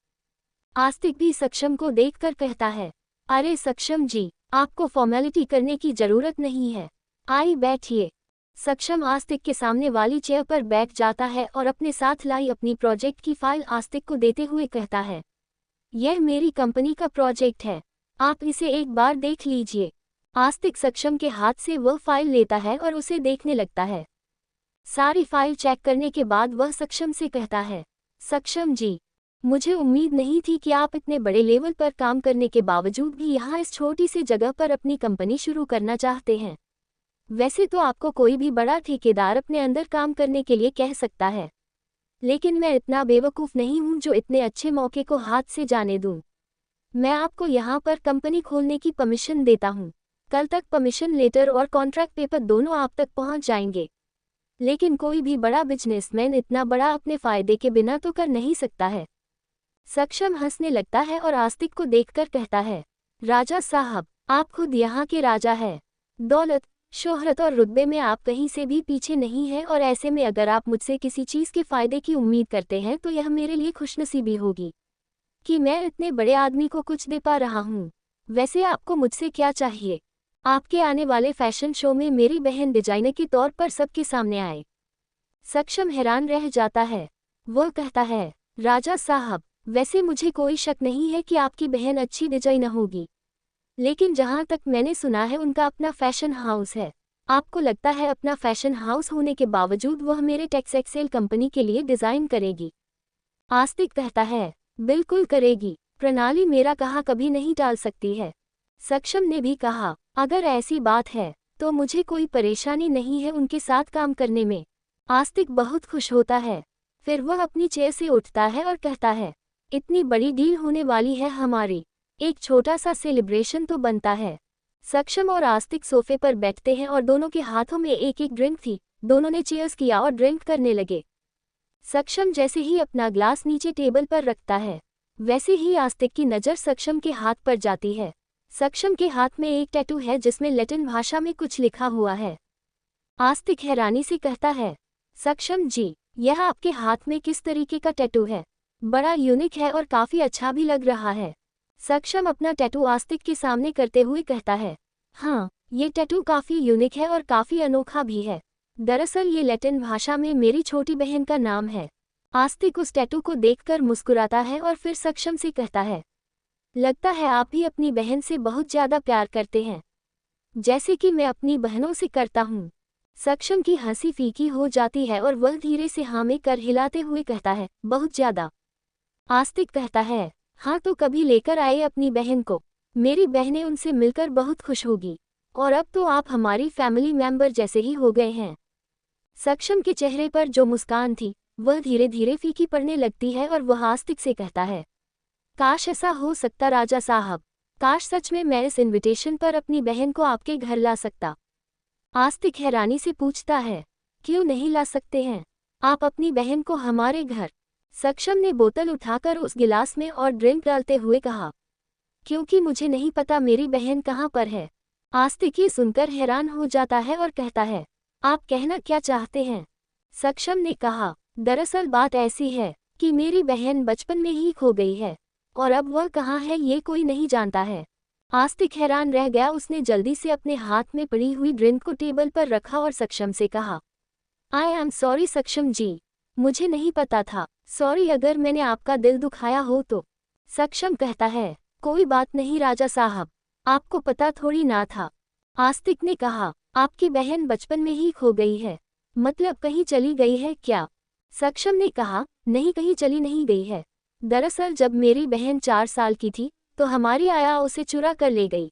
आस्तिक भी सक्षम को देखकर कहता है, अरे सक्षम जी, आपको फॉर्मेलिटी करने की जरूरत नहीं है, आइए बैठिए। सक्षम आस्तिक के सामने वाली चेयर पर बैठ जाता है और अपने साथ लाई अपनी प्रोजेक्ट की फाइल आस्तिक को देते हुए कहता है, यह मेरी कंपनी का प्रोजेक्ट है, आप इसे एक बार देख लीजिए। आस्तिक सक्षम के हाथ से वह फाइल लेता है और उसे देखने लगता है। सारी फाइल चेक करने के बाद वह सक्षम से कहता है, सक्षम जी, मुझे उम्मीद नहीं थी कि आप इतने बड़े लेवल पर काम करने के बावजूद भी यहाँ इस छोटी सी जगह पर अपनी कंपनी शुरू करना चाहते हैं। वैसे तो आपको कोई भी बड़ा ठेकेदार अपने अंदर काम करने के लिए कह सकता है, लेकिन मैं इतना बेवकूफ़ नहीं हूँ जो इतने अच्छे मौके को हाथ से जाने दूँ। मैं आपको यहाँ पर कंपनी खोलने की परमिशन देता हूँ। कल तक परमिशन लेटर और कॉन्ट्रैक्ट पेपर दोनों आप तक पहुँच जाएंगे। लेकिन कोई भी बड़ा बिजनेसमैन इतना बड़ा अपने फायदे के बिना तो कर नहीं सकता है। सक्षम हंसने लगता है और आस्तिक को देखकर कहता है, राजा साहब, आप खुद यहाँ के राजा हैं। दौलत, शोहरत और रुतबे में आप कहीं से भी पीछे नहीं हैं और ऐसे में अगर आप मुझसे किसी चीज़ के फायदे की उम्मीद करते हैं तो यह मेरे लिए खुशनसीबी होगी कि मैं इतने बड़े आदमी को कुछ दे पा रहा हूँ। वैसे आपको मुझसे क्या चाहिए? आपके आने वाले फैशन शो में मेरी बहन डिजाइनर के तौर पर सबके सामने आए। सक्षम हैरान रह जाता है। वह कहता है, राजा साहब, वैसे मुझे कोई शक नहीं है कि आपकी बहन अच्छी डिजाइनर होगी, लेकिन जहाँ तक मैंने सुना है उनका अपना फैशन हाउस है। आपको लगता है अपना फैशन हाउस होने के बावजूद वह मेरे टेक्सटाइल कंपनी के लिए डिज़ाइन करेगी? आस्तिक कहता है, बिल्कुल करेगी। प्रणाली मेरा कहा कभी नहीं टाल सकती है। सक्षम ने भी कहा, अगर ऐसी बात है तो मुझे कोई परेशानी नहीं है उनके साथ काम करने में। आस्तिक बहुत खुश होता है। फिर वह अपनी चेयर से उठता है और कहता है, इतनी बड़ी डील होने वाली है हमारी, एक छोटा सा सेलिब्रेशन तो बनता है। सक्षम और आस्तिक सोफे पर बैठते हैं और दोनों के हाथों में एक एक ड्रिंक थी। दोनों ने चीयर्स किया और ड्रिंक करने लगे। सक्षम जैसे ही अपना ग्लास नीचे टेबल पर रखता है, वैसे ही आस्तिक की नज़र सक्षम के हाथ पर जाती है। सक्षम के हाथ में एक टैटू है जिसमें लैटिन भाषा में कुछ लिखा हुआ है। आस्तिक हैरानी से कहता है, सक्षम जी, यह आपके हाथ में किस तरीके का टैटू है? बड़ा यूनिक है और काफ़ी अच्छा भी लग रहा है। सक्षम अपना टैटू आस्तिक के सामने करते हुए कहता है, हाँ, ये टैटू काफ़ी यूनिक है और काफ़ी अनोखा भी है। दरअसल ये लैटिन भाषा में मेरी छोटी बहन का नाम है। आस्तिक उस टैटू को देखकर मुस्कुराता है और फिर सक्षम से कहता है, लगता है आप भी अपनी बहन से बहुत ज़्यादा प्यार करते हैं, जैसे कि मैं अपनी बहनों से करता हूँ। सक्षम की हंसी फीकी हो जाती है और वह धीरे से हाँ में कर हिलाते हुए कहता है, बहुत ज़्यादा। आस्तिक कहता है, हाँ तो कभी लेकर आए अपनी बहन को, मेरी बहनें उनसे मिलकर बहुत खुश होगी, और अब तो आप हमारी फैमिली मेंबर जैसे ही हो गए हैं। सक्षम के चेहरे पर जो मुस्कान थी वह धीरे धीरे फीकी पड़ने लगती है और वह आस्तिक से कहता है, काश ऐसा हो सकता राजा साहब, काश सच में मैं इस इनविटेशन पर अपनी बहन को आपके घर ला सकता। आस्तिक हैरानी से पूछता है, क्यों नहीं ला सकते हैं आप अपनी बहन को हमारे घर? सक्षम ने बोतल उठाकर उस गिलास में और ड्रिंक डालते हुए कहा, क्योंकि मुझे नहीं पता मेरी बहन कहाँ पर है। आस्तिक ये सुनकर हैरान हो जाता है और कहता है, आप कहना क्या चाहते हैं? सक्षम ने कहा, दरअसल बात ऐसी है कि मेरी बहन बचपन में ही खो गई है और अब वह कहाँ है ये कोई नहीं जानता है। आस्तिक हैरान रह गया। उसने जल्दी से अपने हाथ में पड़ी हुई ड्रिंक को टेबल पर रखा और सक्षम से कहा, आई एम सॉरी सक्षम जी, मुझे नहीं पता था, सॉरी अगर मैंने आपका दिल दुखाया हो तो। सक्षम कहता है, कोई बात नहीं राजा साहब, आपको पता थोड़ी ना था। आस्तिक ने कहा, आपकी बहन बचपन में ही खो गई है, मतलब कहीं चली गई है क्या? सक्षम ने कहा, नहीं कहीं चली नहीं गई है। दरअसल जब मेरी बहन 4 साल की थी तो हमारी आया उसे चुरा कर ले गई।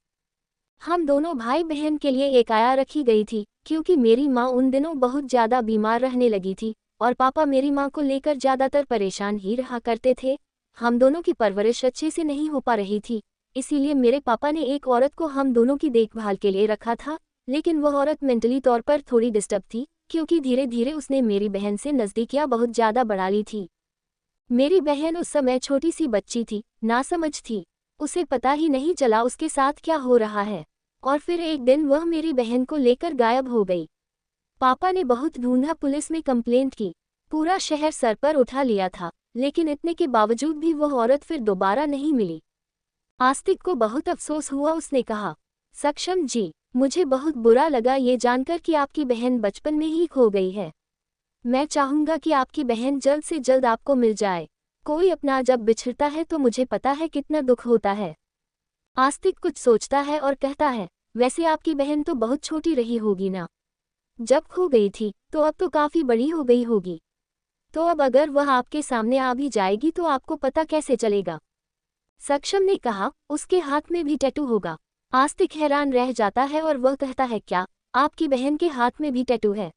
हम दोनों भाई बहन के लिए एक आया रखी गई थी क्योंकि मेरी माँ उन दिनों बहुत ज़्यादा बीमार रहने लगी थी और पापा मेरी माँ को लेकर ज़्यादातर परेशान ही रहा करते थे। हम दोनों की परवरिश अच्छे से नहीं हो पा रही थी, इसीलिए मेरे पापा ने एक औरत को हम दोनों की देखभाल के लिए रखा था, लेकिन वह औरत मेंटली तौर पर थोड़ी डिस्टर्ब थी क्योंकि धीरे धीरे उसने मेरी बहन से नज़दीकियाँ बहुत ज़्यादा बढ़ा ली थी। मेरी बहन उस समय छोटी सी बच्ची थी, नासमझ थी, उसे पता ही नहीं चला उसके साथ क्या हो रहा है और फिर एक दिन वह मेरी बहन को लेकर गायब हो गई। पापा ने बहुत ढूंढा, पुलिस में कंप्लेंट की, पूरा शहर सर पर उठा लिया था, लेकिन इतने के बावजूद भी वह औरत फिर दोबारा नहीं मिली। आस्तिक को बहुत अफसोस हुआ। उसने कहा, सक्षम जी, मुझे बहुत बुरा लगा ये जानकर कि आपकी बहन बचपन में ही खो गई है। मैं चाहूंगा कि आपकी बहन जल्द से जल्द आपको मिल जाए। कोई अपना जब बिछड़ता है तो मुझे पता है कितना दुख होता है। आस्तिक कुछ सोचता है और कहता है, वैसे आपकी बहन तो बहुत छोटी रही होगी ना? जब खो गई थी तो अब तो काफी बड़ी हो गई होगी। तो अब अगर वह आपके सामने आ भी जाएगी तो आपको पता कैसे चलेगा? सक्षम ने कहा, उसके हाथ में भी टैटू होगा। आस्तिक हैरान रह जाता है और वह कहता है, क्या आपकी बहन के हाथ में भी टैटू है?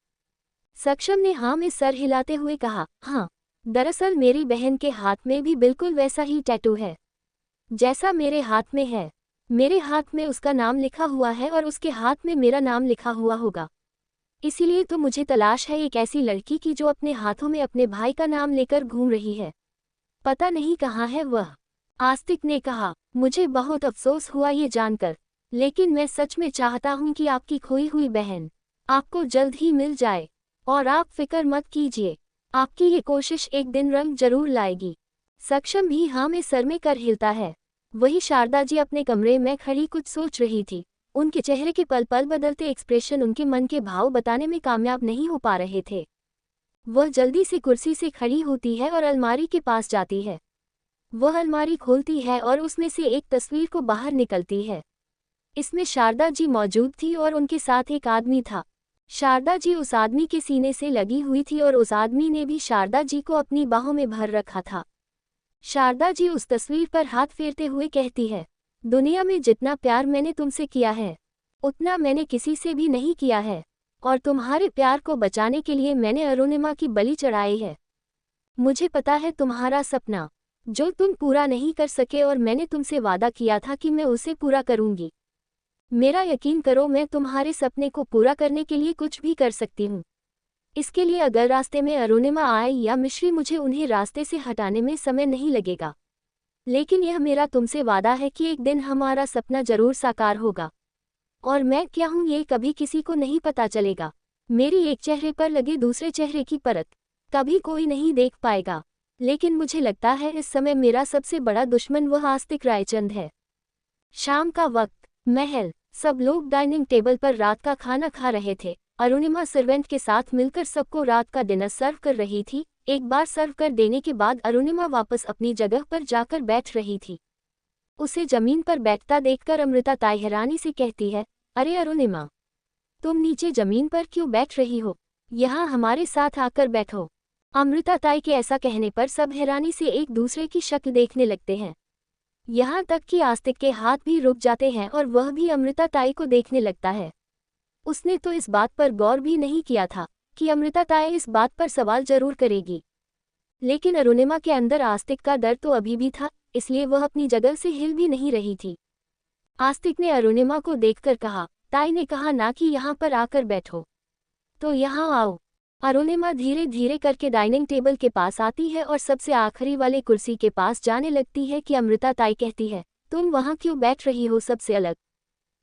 सक्षम ने हाँ में सर हिलाते हुए कहा, हाँ, दरअसल मेरी बहन के हाथ में भी बिल्कुल वैसा ही टैटू है जैसा मेरे हाथ में है। मेरे हाथ में उसका नाम लिखा हुआ है और उसके हाथ में मेरा नाम लिखा हुआ होगा। इसीलिए तो मुझे तलाश है एक ऐसी लड़की की जो अपने हाथों में अपने भाई का नाम लेकर घूम रही है। पता नहीं कहाँ है वह। आस्तिक ने कहा, मुझे बहुत अफसोस हुआ ये जानकर, लेकिन मैं सच में चाहता हूँ कि आपकी खोई हुई बहन आपको जल्द ही मिल जाए। और आप फिक्र मत कीजिए, आपकी ये कोशिश एक दिन रंग जरूर लाएगी। सक्षम भी हाँ में सर में कर हिलता है। वही शारदा जी अपने कमरे में खड़ी कुछ सोच रही थी। उनके चेहरे के पल पल बदलते एक्सप्रेशन उनके मन के भाव बताने में कामयाब नहीं हो पा रहे थे। वह जल्दी से कुर्सी से खड़ी होती है और अलमारी के पास जाती है। वह अलमारी खोलती है और उसमें से एक तस्वीर को बाहर निकलती है। इसमें शारदा जी मौजूद थी और उनके साथ एक आदमी था। शारदा जी उस आदमी के सीने से लगी हुई थी और उस आदमी ने भी शारदा जी को अपनी बाहों में भर रखा था। शारदा जी उस तस्वीर पर हाथ फेरते हुए कहती है, दुनिया में जितना प्यार मैंने तुमसे किया है उतना मैंने किसी से भी नहीं किया है, और तुम्हारे प्यार को बचाने के लिए मैंने अरुणिमा की बलि चढ़ाई है। मुझे पता है तुम्हारा सपना जो तुम पूरा नहीं कर सके, और मैंने तुमसे वादा किया था कि मैं उसे पूरा करूंगी। मेरा यकीन करो, मैं तुम्हारे सपने को पूरा करने के लिए कुछ भी कर सकती हूँ। इसके लिए अगर रास्ते में अरुणिमा आए या मिश्री, मुझे उन्हें रास्ते से हटाने में समय नहीं लगेगा। लेकिन यह मेरा तुमसे वादा है कि एक दिन हमारा सपना जरूर साकार होगा, और मैं क्या हूँ ये कभी किसी को नहीं पता चलेगा। मेरी एक चेहरे पर लगे दूसरे चेहरे की परत कभी कोई नहीं देख पाएगा। लेकिन मुझे लगता है इस समय मेरा सबसे बड़ा दुश्मन वह आस्तिक रायचंद है। शाम का वक्त, महल, सब लोग डाइनिंग टेबल पर रात का खाना खा रहे थे। अरुणिमा सर्वेंट के साथ मिलकर सबको रात का डिनर सर्व कर रही थी। एक बार सर्व कर देने के बाद अरुणिमा वापस अपनी जगह पर जाकर बैठ रही थी। उसे जमीन पर बैठता देखकर अमृता ताई हैरानी से कहती है, अरे अरुणिमा, तुम नीचे जमीन पर क्यों बैठ रही हो? यहाँ हमारे साथ आकर बैठो। अमृता ताई के ऐसा कहने पर सब हैरानी से एक दूसरे की शक्ल देखने लगते हैं। यहाँ तक कि आस्तिक के हाथ भी रुक जाते हैं और वह भी अमृता ताई को देखने लगता है। उसने तो इस बात पर गौर भी नहीं किया था कि अमृता ताई इस बात पर सवाल जरूर करेगी। लेकिन अरुणिमा के अंदर आस्तिक का डर तो अभी भी था, इसलिए वह अपनी जगह से हिल भी नहीं रही थी। आस्तिक ने अरुणिमा को देखकर कहा, ताई ने कहा ना कि यहाँ पर आकर बैठो, तो यहाँ आओ। अरुणिमा धीरे धीरे करके डाइनिंग टेबल के पास आती है और सबसे आखिरी वाले कुर्सी के पास जाने लगती है कि अमृता ताई कहती है, तुम वहाँ क्यों बैठ रही हो सबसे अलग?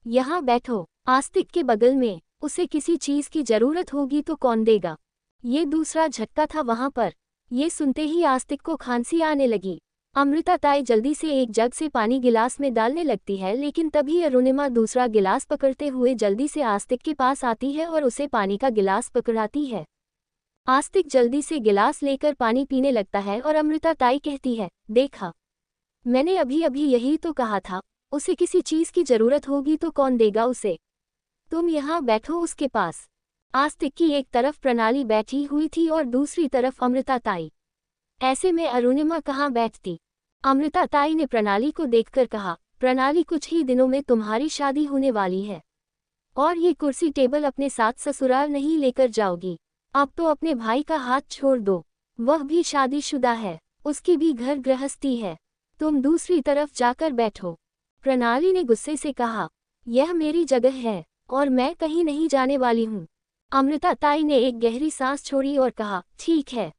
यहाँ बैठो, आस्तिक के बगल में। उसे किसी चीज की जरूरत होगी तो कौन देगा? ये दूसरा झटका था वहाँ पर। ये सुनते ही आस्तिक को खांसी आने लगी। अमृता ताई जल्दी से एक जग से पानी गिलास में डालने लगती है, लेकिन तभी अरुणिमा दूसरा गिलास पकड़ते हुए जल्दी से आस्तिक के पास आती है और उसे पानी का गिलास पकड़ाती है। आस्तिक जल्दी से गिलास लेकर पानी पीने लगता है और अमृता ताई कहती है, देखा, मैंने अभी अभी यही तो कहा था, उसे किसी चीज की जरूरत होगी तो कौन देगा उसे? तुम यहाँ बैठो उसके पास। आस्तिक की एक तरफ प्रणाली बैठी हुई थी और दूसरी तरफ अमृता ताई। ऐसे में अरुणिमा कहाँ बैठती? अमृता ताई ने प्रणाली को देखकर कहा, प्रणाली, कुछ ही दिनों में तुम्हारी शादी होने वाली है, और ये कुर्सी टेबल अपने साथ ससुराल नहीं लेकर जाओगी। अब तो अपने भाई का हाथ छोड़ दो, वह भी शादीशुदा है, उसकी भी घर गृहस्थी है। तुम दूसरी तरफ जाकर बैठो। प्रणाली ने गुस्से से कहा, यह मेरी जगह है और मैं कहीं नहीं जाने वाली हूँ। अमृता ताई ने एक गहरी सांस छोड़ी और कहा, ठीक है,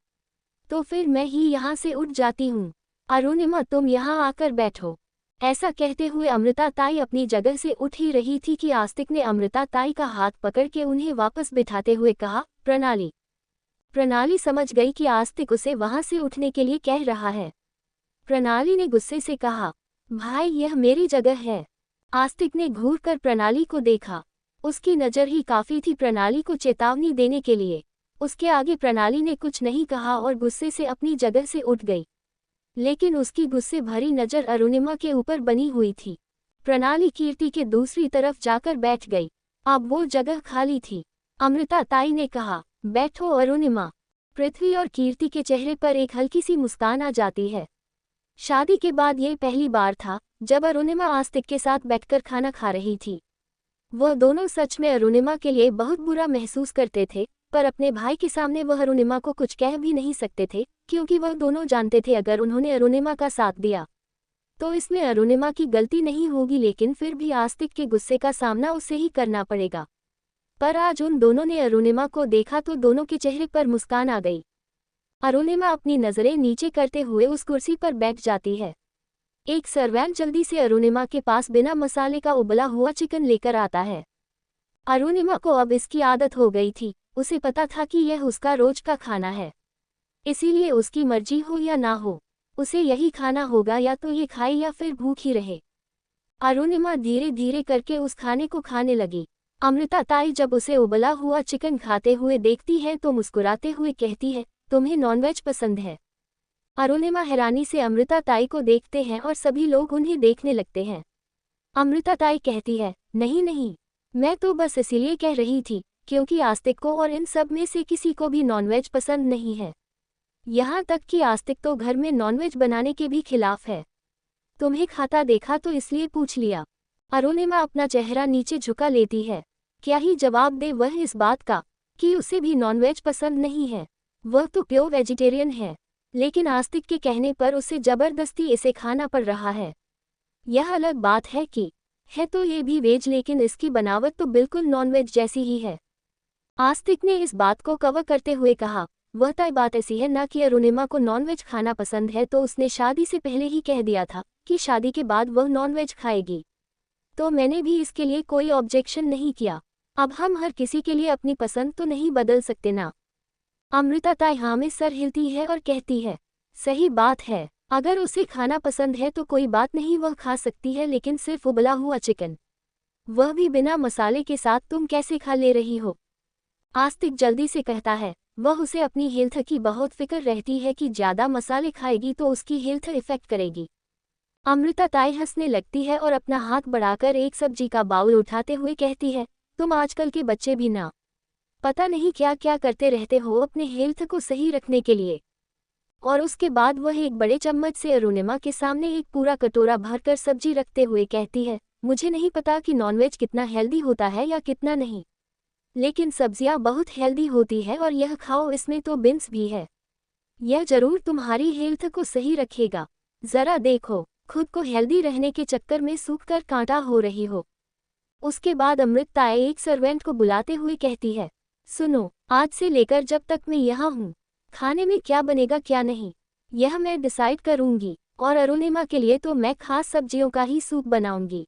तो फिर मैं ही यहाँ से उठ जाती हूँ। अरुणिमा, तुम यहाँ आकर बैठो। ऐसा कहते हुए अमृता ताई अपनी जगह से उठ ही रही थी कि आस्तिक ने अमृता ताई का हाथ पकड़ के उन्हें वापस बिठाते हुए कहा, प्रणाली। प्रणाली समझ गई कि आस्तिक उसे वहां से उठने के लिए कह रहा है। प्रणाली ने गुस्से से कहा, भाई यह मेरी जगह है। आस्तिक ने घूर कर प्रणाली को देखा। उसकी नज़र ही काफ़ी थी प्रणाली को चेतावनी देने के लिए। उसके आगे प्रणाली ने कुछ नहीं कहा और गुस्से से अपनी जगह से उठ गई। लेकिन उसकी गुस्से भरी नज़र अरुणिमा के ऊपर बनी हुई थी। प्रणाली कीर्ति के दूसरी तरफ जाकर बैठ गई। अब वो जगह खाली थी। अमृता ताई ने कहा, बैठो अरुणिमा। पृथ्वी और कीर्ति के चेहरे पर एक हल्की सी मुस्कान आ जाती है। शादी के बाद ये पहली बार था जब अरुणिमा आस्तिक के साथ बैठकर खाना खा रही थी। वह दोनों सच में अरुणिमा के लिए बहुत बुरा महसूस करते थे, पर अपने भाई के सामने वह अरुणिमा को कुछ कह भी नहीं सकते थे, क्योंकि वह दोनों जानते थे अगर उन्होंने अरुणिमा का साथ दिया तो इसमें अरुणिमा की गलती नहीं होगी, लेकिन फिर भी आस्तिक के गुस्से का सामना उसे ही करना पड़ेगा। पर आज उन दोनों ने अरुणिमा को देखा तो दोनों के चेहरे पर मुस्कान आ गई। अरुणिमा अपनी नज़रें नीचे करते हुए उस कुर्सी पर बैठ जाती है। एक सर्वेंट जल्दी से अरुणिमा के पास बिना मसाले का उबला हुआ चिकन लेकर आता है। अरुणिमा को अब इसकी आदत हो गई थी। उसे पता था कि यह उसका रोज का खाना है, इसीलिए उसकी मर्जी हो या ना हो उसे यही खाना होगा, या तो ये खाए या फिर भूखी रहे। अरुणिमा धीरे धीरे करके उस खाने को खाने लगी। अमृता ताई जब उसे उबला हुआ चिकन खाते हुए देखती है तो मुस्कुराते हुए कहती है, तुम्हें नॉनवेज पसंद है। अरुणिमा हैरानी से अमृता ताई को देखते हैं और सभी लोग उन्हें देखने लगते हैं। अमृता ताई कहती है, नहीं नहीं, मैं तो बस इसीलिए कह रही थी क्योंकि आस्तिक को और इन सब में से किसी को भी नॉनवेज पसंद नहीं है। यहाँ तक कि आस्तिक तो घर में नॉनवेज बनाने के भी खिलाफ है। तुम्हें खाता देखा तो इसलिए पूछ लिया। अरुणिमा अपना चेहरा नीचे झुका लेती है। क्या ही जवाब दे वह इस बात का कि उसे भी नॉनवेज पसंद नहीं है। वह तो प्योर वेजिटेरियन है, लेकिन आस्तिक के कहने पर उसे जबरदस्ती इसे खाना पड़ रहा है। यह अलग बात है कि है तो ये भी वेज, लेकिन इसकी बनावट तो बिल्कुल नॉनवेज जैसी ही है। आस्तिक ने इस बात को कवर करते हुए कहा, वह तय बात ऐसी है ना कि अरुणिमा को नॉनवेज खाना पसंद है तो उसने शादी से पहले ही कह दिया था कि शादी के बाद वह नॉनवेज खाएगी, तो मैंने भी इसके लिए कोई ऑब्जेक्शन नहीं किया। अब हम हर किसी के लिए अपनी पसंद तो नहीं बदल सकते ना। अमृता ताई हाँ में सर हिलती है और कहती है, सही बात है, अगर उसे खाना पसंद है तो कोई बात नहीं, वह खा सकती है, लेकिन सिर्फ उबला हुआ चिकन, वह भी बिना मसाले के साथ तुम कैसे खा ले रही हो। आस्तिक जल्दी से कहता है, वह उसे अपनी हेल्थ की बहुत फिक्र रहती है कि ज़्यादा मसाले खाएगी तो उसकी हेल्थ इफेक्ट करेगी। अमृता ताई हंसने लगती है और अपना हाथ बढ़ाकर एक सब्जी का बाउल उठाते हुए कहती है, तुम आजकल के बच्चे भी ना पता नहीं क्या क्या करते रहते हो अपने हेल्थ को सही रखने के लिए। और उसके बाद वह एक बड़े चम्मच से अरुणिमा के सामने एक पूरा कटोरा भरकर सब्जी रखते हुए कहती है, मुझे नहीं पता कि नॉनवेज कितना हेल्दी होता है या कितना नहीं, लेकिन सब्जियां बहुत हेल्दी होती है और यह खाओ, इसमें तो बीन्स भी है, यह जरूर तुम्हारी हेल्थ को सही रखेगा। जरा देखो, खुद को हेल्दी रहने के चक्कर में सूखकर कांटा हो रही हो। उसके बाद अमृता एक सर्वेंट को बुलाते हुए कहती है, सुनो, आज से लेकर जब तक मैं यहाँ हूँ, खाने में क्या बनेगा क्या नहीं यह मैं डिसाइड करूँगी, और अरुणिमा के लिए तो मैं खास सब्जियों का ही सूप बनाऊंगी।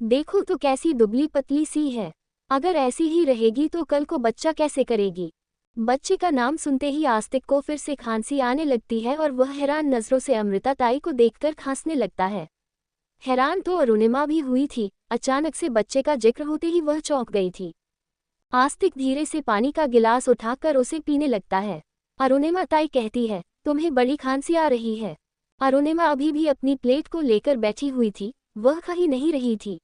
देखो तो कैसी दुबली पतली सी है, अगर ऐसी ही रहेगी तो कल को बच्चा कैसे करेगी। बच्चे का नाम सुनते ही आस्तिक को फिर से खांसी आने लगती है और वह हैरान नजरों से अमृता ताई को देखकर खांसने लगता है। हैरान तो अरुणिमा भी हुई थी, अचानक से बच्चे का जिक्र होते ही वह चौंक गई थी। आस्तिक धीरे से पानी का गिलास उठाकर उसे पीने लगता है। अरुणिमा ताई कहती है, तुम्हें बड़ी खांसी आ रही है। अरुणिमा अभी भी अपनी प्लेट को लेकर बैठी हुई थी, वह खा ही नहीं रही थी।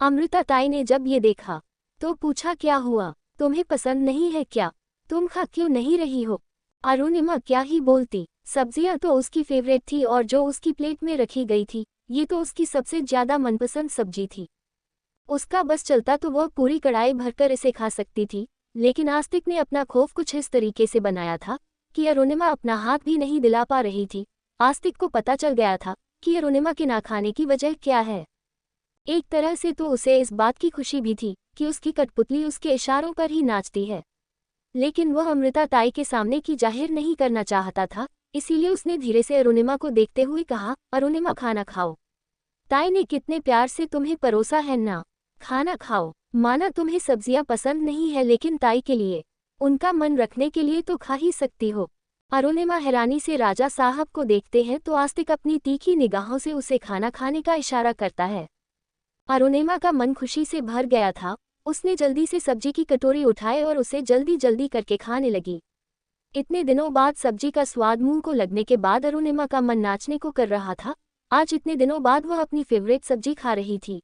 अमृता ताई ने जब ये देखा तो पूछा, क्या हुआ, तुम्हें पसंद नहीं है क्या, तुम खा क्यों नहीं रही हो। अरुणिमा क्या ही बोलती, सब्जियां तो उसकी फेवरेट थी और जो उसकी प्लेट में रखी गई थी ये तो उसकी सबसे ज्यादा मनपसंद सब्जी थी। उसका बस चलता तो वह पूरी कढ़ाई भरकर इसे खा सकती थी, लेकिन आस्तिक ने अपना खौफ कुछ इस तरीके से बनाया था कि अरुणिमा अपना हाथ भी नहीं दिला पा रही थी। आस्तिक को पता चल गया था कि अरुणिमा के ना खाने की वजह क्या है। एक तरह से तो उसे इस बात की खुशी भी थी कि उसकी कठपुतली उसके इशारों पर ही नाचती है, लेकिन वह अमृता ताई के सामने की जाहिर नहीं करना चाहता था, इसीलिए उसने धीरे से अरुणिमा को देखते हुए कहा, अरुणिमा खाना खाओ। ताई ने कितने प्यार से तुम्हें परोसा है ना, खाना खाओ। माना तुम्हें सब्जियां पसंद नहीं है, लेकिन ताई के लिए, उनका मन रखने के लिए तो खा ही सकती हो। अरुणिमा हैरानी से राजा साहब को देखते हैं तो आस्तिक अपनी तीखी निगाहों से उसे खाना खाने का इशारा करता है। अरुणिमा का मन खुशी से भर गया था। उसने जल्दी से सब्जी की कटोरी उठाई और उसे जल्दी जल्दी करके खाने लगी। इतने दिनों बाद सब्जी का स्वाद मुंह को लगने के बाद अरुणिमा का मन नाचने को कर रहा था। आज इतने दिनों बाद वह अपनी फेवरेट सब्जी खा रही थी।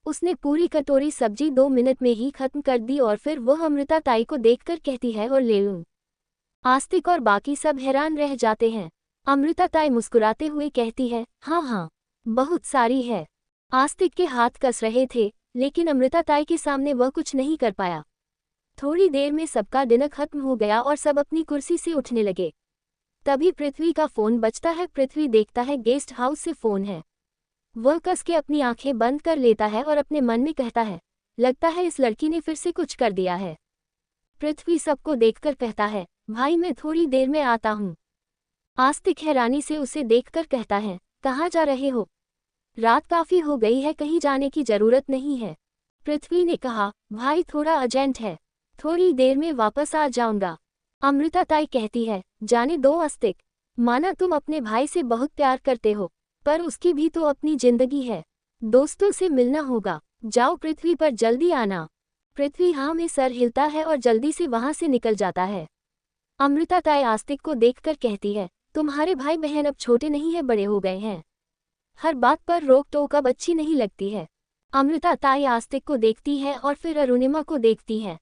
उसने पूरी कटोरी सब्जी 2 मिनट में ही खत्म कर दी और फिर वह अमृता ताई को देखकर कहती है, और ले लूं। आस्तिक और बाकी सब हैरान रह जाते हैं। अमृता ताई मुस्कुराते हुए कहती है, हाँ हाँ, बहुत सारी है। आस्तिक के हाथ कस रहे थे, लेकिन अमृता ताई के सामने वह कुछ नहीं कर पाया। थोड़ी देर में सबका डिनर खत्म हो गया और सब अपनी कुर्सी से उठने लगे। तभी पृथ्वी का फोन बजता है। पृथ्वी देखता है गेस्ट हाउस से फोन है। वह कस के अपनी आंखें बंद कर लेता है और अपने मन में कहता है, लगता है इस लड़की ने फिर से कुछ कर दिया है। पृथ्वी सबको देखकर कहता है, भाई मैं थोड़ी देर में आता हूँ। आस्तिक हैरानी से उसे देखकर कहता है, कहाँ जा रहे हो? रात काफी हो गई है, कहीं जाने की जरूरत नहीं है। पृथ्वी ने कहा, भाई थोड़ा अर्जेंट है, थोड़ी देर में वापस आ जाऊंगा। अमृता ताई कहती है, जाने दो आस्तिक, माना तुम अपने भाई से बहुत प्यार करते हो, पर उसकी भी तो अपनी जिंदगी है, दोस्तों से मिलना होगा। जाओ पृथ्वी, पर जल्दी आना। पृथ्वी हाँ में सर हिलता है और जल्दी से वहां से निकल जाता है। अमृता ताई आस्तिक को देखकर कहती है, तुम्हारे भाई बहन अब छोटे नहीं है, बड़े हो गए हैं। हर बात पर रोक टोक अब अच्छी नहीं लगती है। अमृता ताई आस्तिक को देखती है और फिर अरुणिमा को देखती है,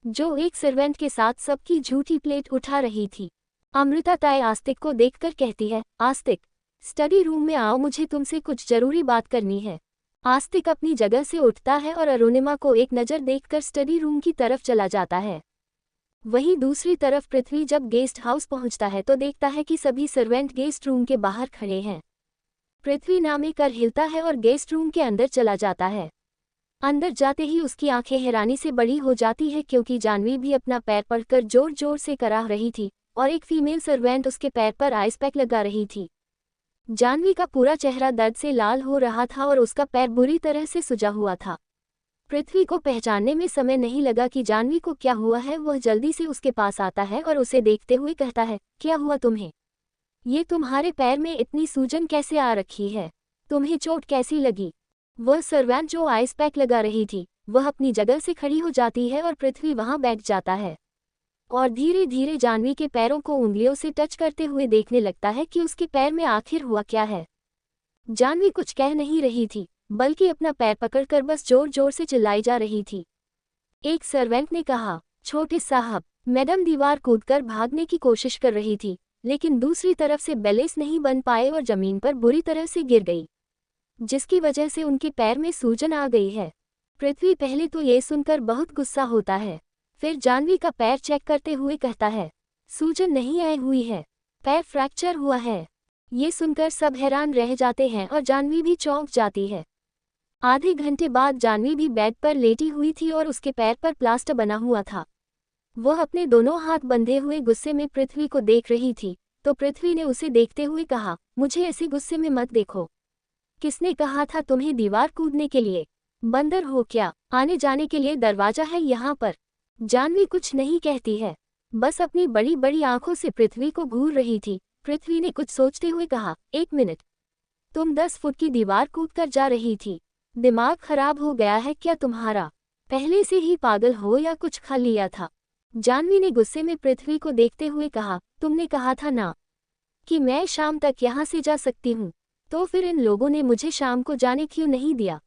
जो एक सर्वेंट के साथ सबकी झूठी प्लेट उठा रही थी। अमृता ताई आस्तिक को देखकर कहती है, आस्तिक स्टडी रूम में आओ, मुझे तुमसे कुछ जरूरी बात करनी है। आस्तिक अपनी जगह से उठता है और अरुणिमा को एक नज़र देखकर स्टडी रूम की तरफ चला जाता है। वहीं दूसरी तरफ पृथ्वी जब गेस्ट हाउस पहुंचता है तो देखता है कि सभी सर्वेंट गेस्ट रूम के बाहर खड़े हैं। पृथ्वी नामे कर हिलता है और गेस्ट रूम के अंदर चला जाता है। अंदर जाते ही उसकी आंखें हैरानी से बड़ी हो जाती है, क्योंकि जानवी भी अपना पैर पकड़कर जोर जोर से कराह रही थी और एक फीमेल सर्वेंट उसके पैर पर आइस पैक लगा रही थी। जानवी का पूरा चेहरा दर्द से लाल हो रहा था और उसका पैर बुरी तरह से सुजा हुआ था। पृथ्वी को पहचानने में समय नहीं लगा कि जानवी को क्या हुआ है। वह जल्दी से उसके पास आता है और उसे देखते हुए कहता है, क्या हुआ तुम्हें? ये तुम्हारे पैर में इतनी सूजन कैसे आ रखी है? तुम्हें चोट कैसी लगी? वह सर्वेंट जो आइस पैक लगा रही थी, वह अपनी जगह से खड़ी हो जाती है और पृथ्वी वहां बैठ जाता है और धीरे धीरे जानवी के पैरों को उंगलियों से टच करते हुए देखने लगता है कि उसके पैर में आखिर हुआ क्या है। जानवी कुछ कह नहीं रही थी, बल्कि अपना पैर पकड़कर बस जोर जोर से चिल्लाई जा रही थी। एक सर्वेंट ने कहा, छोटे साहब, मैडम दीवार कूदकर भागने की कोशिश कर रही थी, लेकिन दूसरी तरफ से बैलेंस नहीं बन पाए और जमीन पर बुरी तरह से गिर गई, जिसकी वजह से उनके पैर में सूजन आ गई है। पृथ्वी पहले तो ये सुनकर बहुत गुस्सा होता है, फिर जानवी का पैर चेक करते हुए कहता है, सूजन नहीं आई हुई है, पैर फ्रैक्चर हुआ है। ये सुनकर सब हैरान रह जाते हैं और जानवी भी चौंक जाती है। आधे घंटे बाद जानवी भी बेड पर लेटी हुई थी और उसके पैर पर प्लास्टर बना हुआ था। वह अपने दोनों हाथ बंधे हुए गुस्से में पृथ्वी को देख रही थी, तो पृथ्वी ने उसे देखते हुए कहा, मुझे ऐसे गुस्से में मत देखो। किसने कहा था तुम्हें दीवार कूदने के लिए? बंदर हो क्या? आने जाने के लिए दरवाजा है यहाँ पर। जानवी कुछ नहीं कहती है, बस अपनी बड़ी बड़ी आंखों से पृथ्वी को घूर रही थी। पृथ्वी ने कुछ सोचते हुए कहा, 1 मिनट, तुम 10 फुट की दीवार कूदकर जा रही थी, दिमाग खराब हो गया है क्या तुम्हारा? पहले से ही पागल हो या कुछ खा लिया था? जानवी ने गुस्से में पृथ्वी को देखते हुए कहा, तुमने कहा था ना कि मैं शाम तक यहाँ से जा सकती हूँ, तो फिर इन लोगों ने मुझे शाम को जाने क्यों नहीं दिया?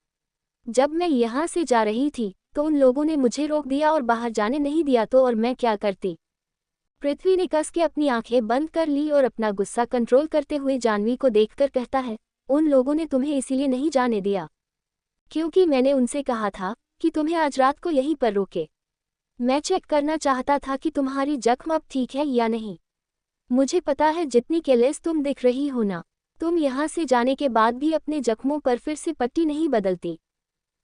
जब मैं यहाँ से जा रही थी तो उन लोगों ने मुझे रोक दिया और बाहर जाने नहीं दिया, तो और मैं क्या करती? पृथ्वी ने कस के अपनी आंखें बंद कर ली और अपना गुस्सा कंट्रोल करते हुए जानवी को देखकर कहता है, उन लोगों ने तुम्हें इसीलिए नहीं जाने दिया क्योंकि मैंने उनसे कहा था कि तुम्हें आज रात को यहीं पर रोके। मैं चेक करना चाहता था कि तुम्हारी जख्म अब ठीक है या नहीं। मुझे पता है जितनी केयरलेस तुम दिख रही हो ना, तुम यहाँ से जाने के बाद भी अपने जख्मों पर फिर से पट्टी नहीं बदलती।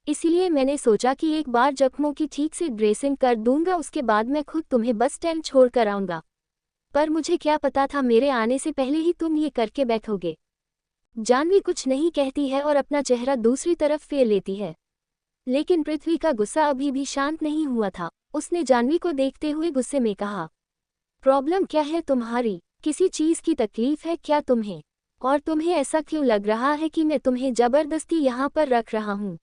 इसलिए मैंने सोचा कि एक बार जख्मों की ठीक से ड्रेसिंग कर दूंगा, उसके बाद मैं खुद तुम्हें बस स्टैंड छोड़ कर आऊँगा। पर मुझे क्या पता था मेरे आने से पहले ही तुम ये करके बैठोगे। जानवी कुछ नहीं कहती है और अपना चेहरा दूसरी तरफ फेर लेती है। लेकिन पृथ्वी का गुस्सा अभी भी शांत नहीं हुआ था। उसने जानवी को देखते हुए गुस्से में कहा, प्रॉब्लम क्या है तुम्हारी? किसी चीज की तकलीफ है क्या तुम्हें? और तुम्हें ऐसा क्यों लग रहा है कि मैं तुम्हें जबरदस्ती यहाँ पर रख रहा हूँ?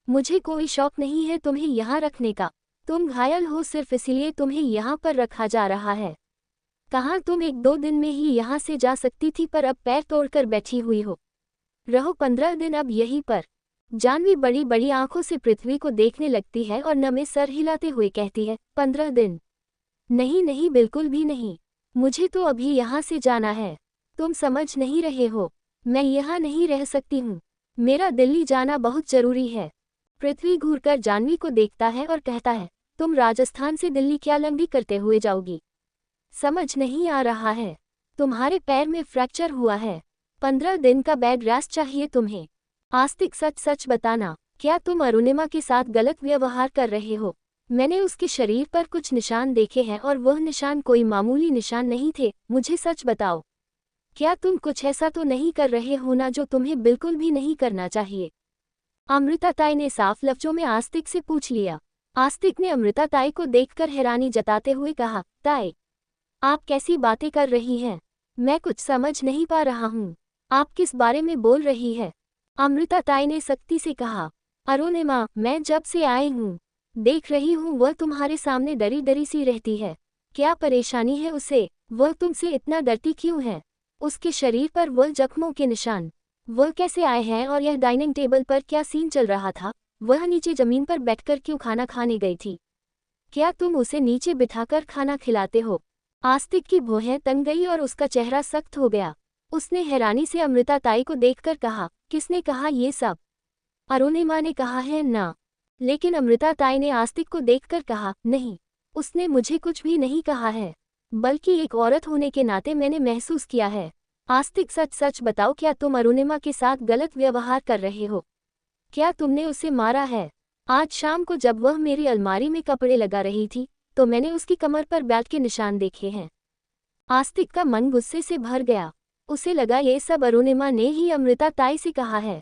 मुझे कोई शौक नहीं है तुम्हें यहाँ रखने का। तुम घायल हो सिर्फ इसलिए तुम्हें यहाँ पर रखा जा रहा है। कहाँ तुम 1-2 दिन में ही यहाँ से जा सकती थी, पर अब पैर तोड़कर बैठी हुई हो। रहो 15 दिन अब यहीं पर। जानवी बड़ी बड़ी आंखों से पृथ्वी को देखने लगती है और नमे सर हिलाते हुए कहती है, 15 दिन? नहीं नहीं, बिल्कुल भी नहीं। मुझे तो अभी यहाँ से जाना है। तुम समझ नहीं रहे हो, मैं यहाँ नहीं रह सकती हूँ। मेरा दिल्ली जाना बहुत जरूरी है। पृथ्वी घूरकर जानवी को देखता है और कहता है, तुम राजस्थान से दिल्ली क्या लंबी करते हुए जाओगी? समझ नहीं आ रहा है? तुम्हारे पैर में फ्रैक्चर हुआ है। 15 दिन का बेड रेस्ट चाहिए तुम्हें। आस्तिक, सच सच बताना, क्या तुम अरुणिमा के साथ गलत व्यवहार कर रहे हो? मैंने उसके शरीर पर कुछ निशान देखे हैं और वह निशान कोई मामूली निशान नहीं थे। मुझे सच बताओ, क्या तुम कुछ ऐसा तो नहीं कर रहे हो ना जो तुम्हें बिल्कुल भी नहीं करना चाहिए? अमृता ताई ने साफ लफ्जों में आस्तिक से पूछ लिया। आस्तिक ने अमृता ताई को देखकर हैरानी जताते हुए कहा, ताई, आप कैसी बातें कर रही हैं? मैं कुछ समझ नहीं पा रहा हूँ। आप किस बारे में बोल रही है? अमृता ताई ने सख्ती से कहा, अरुणिमा, मैं जब से आई हूँ देख रही हूँ वह तुम्हारे सामने डरी डरी सी रहती है। क्या परेशानी है उसे? वह तुमसे इतना डरती क्यों है? उसके शरीर पर वह जख्मों के निशान, वह कैसे आए हैं? और यह डाइनिंग टेबल पर क्या सीन चल रहा था? वह नीचे जमीन पर बैठकर क्यों खाना खाने गई थी? क्या तुम उसे नीचे बिठाकर खाना खिलाते हो? आस्तिक की भौहें तन गई और उसका चेहरा सख्त हो गया। उसने हैरानी से अमृता ताई को देखकर कहा, किसने कहा ये सब? अरुणिमा ने कहा है ना। लेकिन अमृता ताई ने आस्तिक को देखकर कहा, नहीं, उसने मुझे कुछ भी नहीं कहा है, बल्कि एक औरत होने के नाते मैंने महसूस किया है। आस्तिक, सच सच बताओ, क्या तुम अरुणिमा के साथ गलत व्यवहार कर रहे हो? क्या तुमने उसे मारा है? आज शाम को जब वह मेरी अलमारी में कपड़े लगा रही थी तो मैंने उसकी कमर पर बैट के निशान देखे हैं। आस्तिक का मन गुस्से से भर गया। उसे लगा ये सब अरुणिमा ने ही अमृता ताई से कहा है।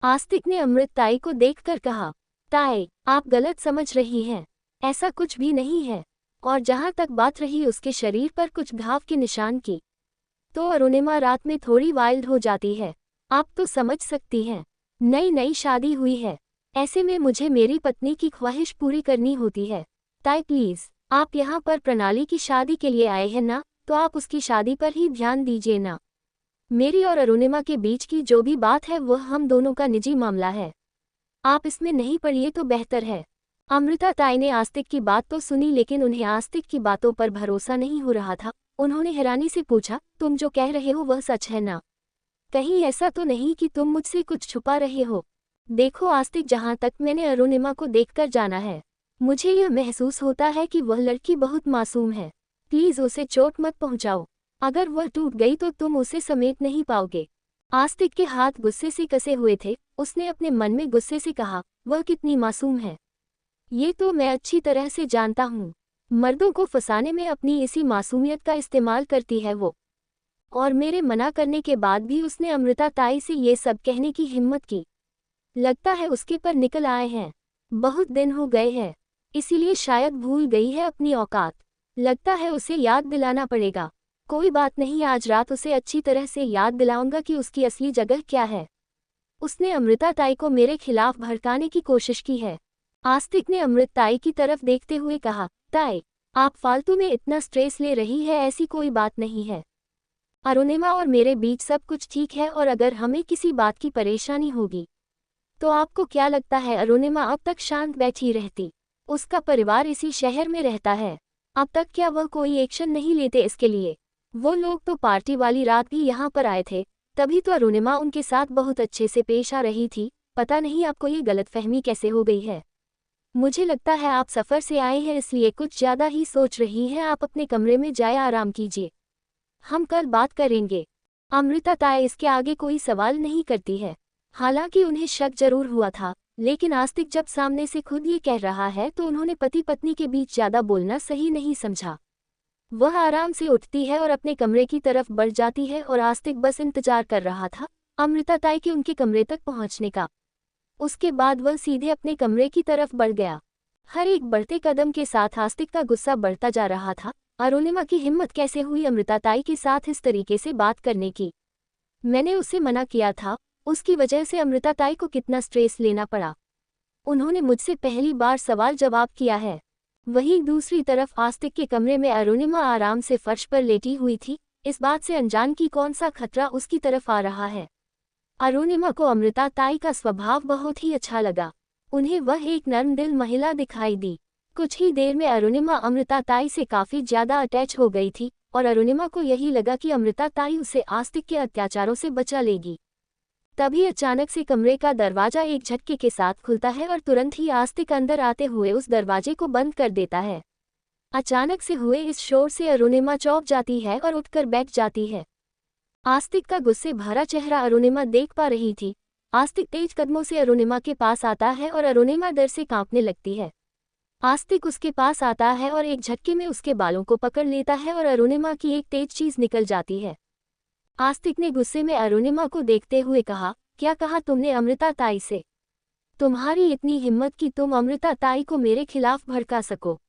आस्तिक ने अमृत ताई को देखकर कहा, ताई, आप गलत समझ रही हैं, ऐसा कुछ भी नहीं है। और जहां तक बात रही उसके शरीर पर कुछ घाव के निशान की, तो अरुणिमा रात में थोड़ी वाइल्ड हो जाती है। आप तो समझ सकती हैं, नई नई शादी हुई है, ऐसे में मुझे मेरी पत्नी की ख्वाहिश पूरी करनी होती है। ताई प्लीज, आप यहाँ पर प्रणाली की शादी के लिए आए हैं ना, तो आप उसकी शादी पर ही ध्यान दीजिए ना। मेरी और अरुणिमा के बीच की जो भी बात है वह हम दोनों का निजी मामला है। आप इसमें नहीं पड़िए तो बेहतर है। अमृता ताई ने आस्तिक की बात तो सुनी, लेकिन उन्हें आस्तिक की बातों पर भरोसा नहीं हो रहा था। उन्होंने हैरानी से पूछा, तुम जो कह रहे हो वह सच है ना? कहीं ऐसा तो नहीं कि तुम मुझसे कुछ छुपा रहे हो? देखो आस्तिक, जहाँ तक मैंने अरुणिमा को देखकर जाना है, मुझे यह महसूस होता है कि वह लड़की बहुत मासूम है। प्लीज उसे चोट मत पहुंचाओ। अगर वह टूट गई तो तुम उसे समेट नहीं पाओगे। आस्तिक के हाथ गुस्से से कसे हुए थे। उसने अपने मन में गुस्से से कहा, वह कितनी मासूम है ये तो मैं अच्छी तरह से जानता हूँ। मर्दों को फंसाने में अपनी इसी मासूमियत का इस्तेमाल करती है वो। और मेरे मना करने के बाद भी उसने अमृता ताई से ये सब कहने की हिम्मत की। लगता है उसके पर निकल आए हैं। बहुत दिन हो गए हैं, इसीलिए शायद भूल गई है अपनी औकात। लगता है उसे याद दिलाना पड़ेगा। कोई बात नहीं, आज रात उसे अच्छी तरह से याद दिलाऊंगा कि उसकी असली जगह क्या है। उसने अमृता ताई को मेरे खिलाफ भड़काने की कोशिश की है। आस्तिक ने अमृत ताई की तरफ देखते हुए कहा, ताई, आप फालतू में इतना स्ट्रेस ले रही है, ऐसी कोई बात नहीं है। अरुणिमा और मेरे बीच सब कुछ ठीक है, और अगर हमें किसी बात की परेशानी होगी तो आपको क्या लगता है अरुणिमा अब तक शांत बैठी रहती? उसका परिवार इसी शहर में रहता है। अब तक क्या वह कोई एक्शन नहीं लेते इसके लिए? वो लोग तो पार्टी वाली रात भी यहाँ पर आए थे, तभी तो अरुणिमा उनके साथ बहुत अच्छे से पेश आ रही थी। पता नहीं आपको ये गलतफहमी कैसे हो गई है। मुझे लगता है आप सफ़र से आए हैं, इसलिए कुछ ज़्यादा ही सोच रही हैं। आप अपने कमरे में जाए आराम कीजिए, हम कल बात करेंगे। अमृता ताई इसके आगे कोई सवाल नहीं करती है। हालांकि उन्हें शक जरूर हुआ था, लेकिन आस्तिक जब सामने से खुद ये कह रहा है तो उन्होंने पति पत्नी के बीच ज़्यादा बोलना सही नहीं समझा। वह आराम से उठती है और अपने कमरे की तरफ बढ़ जाती है, और आस्तिक बस इंतजार कर रहा था अमृता ताई के उनके कमरे तक पहुंचने का। उसके बाद वह सीधे अपने कमरे की तरफ बढ़ गया। हर एक बढ़ते कदम के साथ आस्तिक का गुस्सा बढ़ता जा रहा था। अरुणिमा की हिम्मत कैसे हुई अमृता ताई के साथ इस तरीके से बात करने की? मैंने उसे मना किया था, उसकी वजह से अमृता ताई को कितना स्ट्रेस लेना पड़ा। उन्होंने मुझसे पहली बार सवाल जवाब किया है। वहीं दूसरी तरफ आस्तिक के कमरे में अरुणिमा आराम से फर्श पर लेटी हुई थी, इस बात से अनजान कि कौन सा खतरा उसकी तरफ आ रहा है। अरुणिमा को अमृता ताई का स्वभाव बहुत ही अच्छा लगा। उन्हें वह एक नर्म दिल महिला दिखाई दी। कुछ ही देर में अरुणिमा अमृता ताई से काफी ज्यादा अटैच हो गई थी और अरुणिमा को यही लगा कि अमृता ताई उसे आस्तिक के अत्याचारों से बचा लेगी। तभी अचानक से कमरे का दरवाजा एक झटके के साथ खुलता है और तुरंत ही आस्तिक अंदर आते हुए उस दरवाजे को बंद कर देता है। अचानक से हुए इस शोर से अरुणिमा चौंक जाती है और उठकर बैठ जाती है। आस्तिक का गुस्से भरा चेहरा अरुणिमा देख पा रही थी। आस्तिक तेज कदमों से अरुणिमा के पास आता है और अरुणिमा डर से कांपने लगती है। आस्तिक उसके पास आता है और एक झटके में उसके बालों को पकड़ लेता है और अरुणिमा की एक तेज चीज निकल जाती है। आस्तिक ने गुस्से में अरुणिमा को देखते हुए कहा, क्या कहा तुमने अमृता ताई से? तुम्हारी इतनी हिम्मत कि तुम अमृता ताई को मेरे खिलाफ भड़का सको।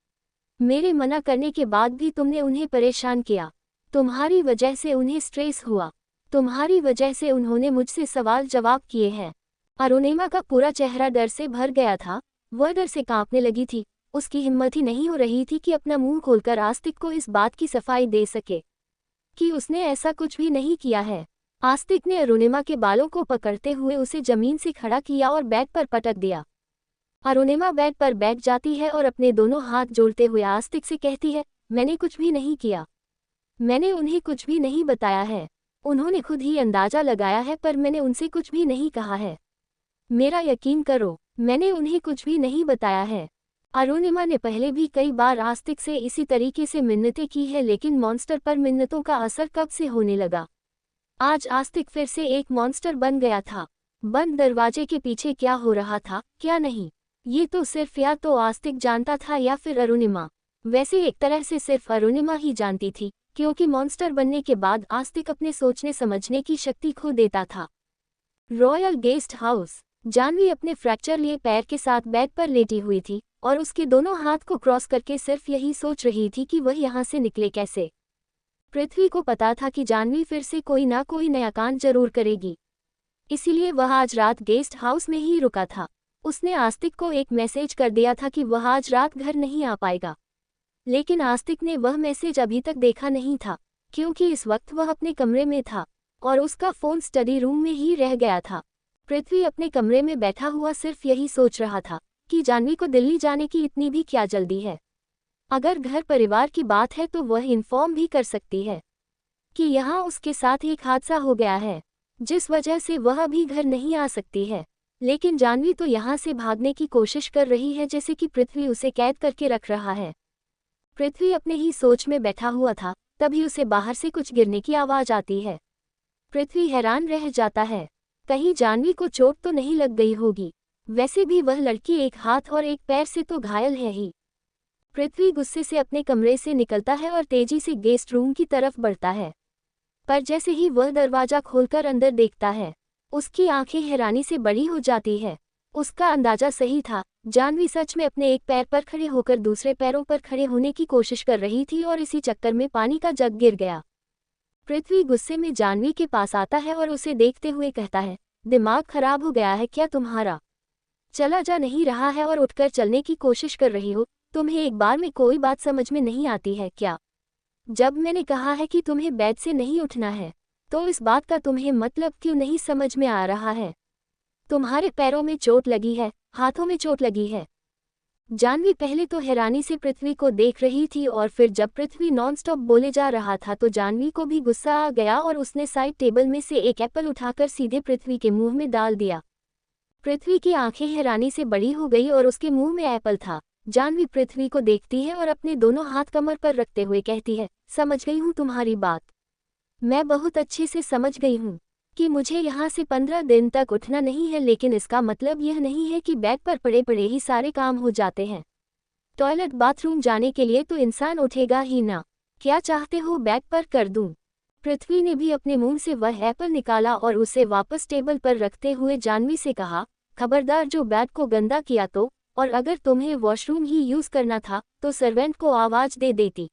मेरे मना करने के बाद भी तुमने उन्हें परेशान किया। तुम्हारी वजह से उन्हें स्ट्रेस हुआ। तुम्हारी वजह से उन्होंने मुझसे सवाल जवाब किए हैं। अरुणिमा का पूरा चेहरा डर से भर गया था। वह डर से कांपने लगी थी। उसकी हिम्मत ही नहीं हो रही थी कि अपना मुंह खोलकर आस्तिक को इस बात की सफाई दे सके कि उसने ऐसा कुछ भी नहीं किया है। आस्तिक ने अरुणिमा के बालों को पकड़ते हुए उसे जमीन से खड़ा किया और बेड पर पटक दिया। अरुणिमा बेड पर बैठ जाती है और अपने दोनों हाथ जोड़ते हुए आस्तिक से कहती है, मैंने कुछ भी नहीं किया। मैंने उन्हें कुछ भी नहीं बताया है। उन्होंने खुद ही अंदाजा लगाया है, पर मैंने उनसे कुछ भी नहीं कहा है। मेरा यकीन करो, मैंने उन्हें कुछ भी नहीं बताया है। अरुणिमा ने पहले भी कई बार आस्तिक से इसी तरीके से मिन्नतें की है, लेकिन मॉन्स्टर पर मिन्नतों का असर कब से होने लगा। आज आस्तिक फिर से एक मॉन्स्टर बन गया था। बंद दरवाजे के पीछे क्या हो रहा था, क्या नहीं, ये तो सिर्फ या तो आस्तिक जानता था या फिर अरुणिमा। वैसे एक तरह से सिर्फ अरुणिमा ही जानती थी, क्योंकि मॉन्स्टर बनने के बाद आस्तिक अपने सोचने समझने की शक्ति खो देता था। Royal guest house. जानवी अपने फ्रैक्चर लिए पैर के साथ बेड पर लेटी हुई थी और उसके दोनों हाथ को क्रॉस करके सिर्फ यही सोच रही थी कि वह यहाँ से निकले कैसे। पृथ्वी को पता था कि जानवी फिर से कोई ना कोई नया कांड जरूर करेगी, इसीलिए वह आज रात गेस्ट हाउस में ही रुका था। उसने आस्तिक को एक मैसेज कर दिया था कि वह आज रात घर नहीं आ पाएगा, लेकिन आस्तिक ने वह मैसेज अभी तक देखा नहीं था, क्योंकि इस वक्त वह अपने कमरे में था और उसका फ़ोन स्टडी रूम में ही रह गया था। पृथ्वी अपने कमरे में बैठा हुआ सिर्फ यही सोच रहा था कि जानवी को दिल्ली जाने की इतनी भी क्या जल्दी है। अगर घर परिवार की बात है तो वह इन्फॉर्म भी कर सकती है कि यहाँ उसके साथ एक हादसा हो गया है, जिस वजह से वह अभी घर नहीं आ सकती है। लेकिन जानवी तो यहाँ से भागने की कोशिश कर रही है, जैसे कि पृथ्वी उसे कैद करके रख रहा है। पृथ्वी अपने ही सोच में बैठा हुआ था, तभी उसे बाहर से कुछ गिरने की आवाज़ आती है। पृथ्वी हैरान रह जाता है, कहीं जानवी को चोट तो नहीं लग गई होगी। वैसे भी वह लड़की एक हाथ और एक पैर से तो घायल है ही। पृथ्वी गुस्से से अपने कमरे से निकलता है और तेजी से गेस्ट रूम की तरफ बढ़ता है, पर जैसे ही वह दरवाजा खोलकर अंदर देखता है, उसकी आंखें हैरानी से बड़ी हो जाती है। उसका अंदाजा सही था, जानवी सच में अपने एक पैर पर खड़े होकर दूसरे पैरों पर खड़े होने की कोशिश कर रही थी और इसी चक्कर में पानी का जग गिर गया। पृथ्वी गुस्से में जानवी के पास आता है और उसे देखते हुए कहता है, दिमाग खराब हो गया है क्या तुम्हारा? चला जा नहीं रहा है और उठकर चलने की कोशिश कर रही हो। तुम्हें एक बार में कोई बात समझ में नहीं आती है क्या? जब मैंने कहा है कि तुम्हें बेड से नहीं उठना है, तो इस बात का तुम्हें मतलब क्यों नहीं समझ में आ रहा है? तुम्हारे पैरों में चोट लगी है, हाथों में चोट लगी है। जानवी पहले तो हैरानी से पृथ्वी को देख रही थी और फिर जब पृथ्वी नॉनस्टॉप बोले जा रहा था तो जानवी को भी गुस्सा आ गया और उसने साइड टेबल में से एक एप्पल उठाकर सीधे पृथ्वी के मुंह में डाल दिया। पृथ्वी की आंखें हैरानी से बड़ी हो गई और उसके मुंह में एप्पल था। जानवी पृथ्वी को देखती है और अपने दोनों हाथ कमर पर रखते हुए कहती है, समझ गई हूँ तुम्हारी बात। मैं बहुत अच्छे से समझ गई हूँ कि मुझे यहाँ से 15 दिन तक उठना नहीं है, लेकिन इसका मतलब यह नहीं है कि बेड पर पड़े पड़े ही सारे काम हो जाते हैं। टॉयलेट बाथरूम जाने के लिए तो इंसान उठेगा ही ना। क्या चाहते हो बेड पर कर दूँ? पृथ्वी ने भी अपने मुंह से वह एप्पल निकाला और उसे वापस टेबल पर रखते हुए जानवी से कहा, खबरदार जो बैग को गंदा किया तो, और अगर तुम्हें वॉशरूम ही यूज करना था तो सर्वेंट को आवाज दे देती।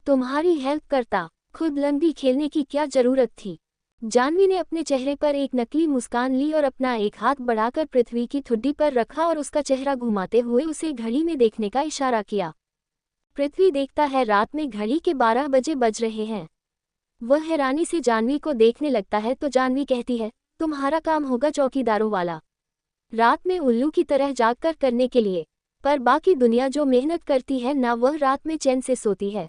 तुम्हारी हेल्प करता, खुद लंबी खेलने की क्या जरूरत थी। जानवी ने अपने चेहरे पर एक नकली मुस्कान ली और अपना एक हाथ बढ़ाकर पृथ्वी की ठुड्डी पर रखा और उसका चेहरा घुमाते हुए उसे घड़ी में देखने का इशारा किया। पृथ्वी देखता है रात में घड़ी के 12 बजे बज रहे हैं। वह हैरानी से जानवी को देखने लगता है तो जानवी कहती है, तुम्हारा काम होगा चौकीदारों वाला, रात में उल्लू की तरह जागकर करने के लिए, पर बाकी दुनिया जो मेहनत करती है ना वह रात में चैन से सोती है।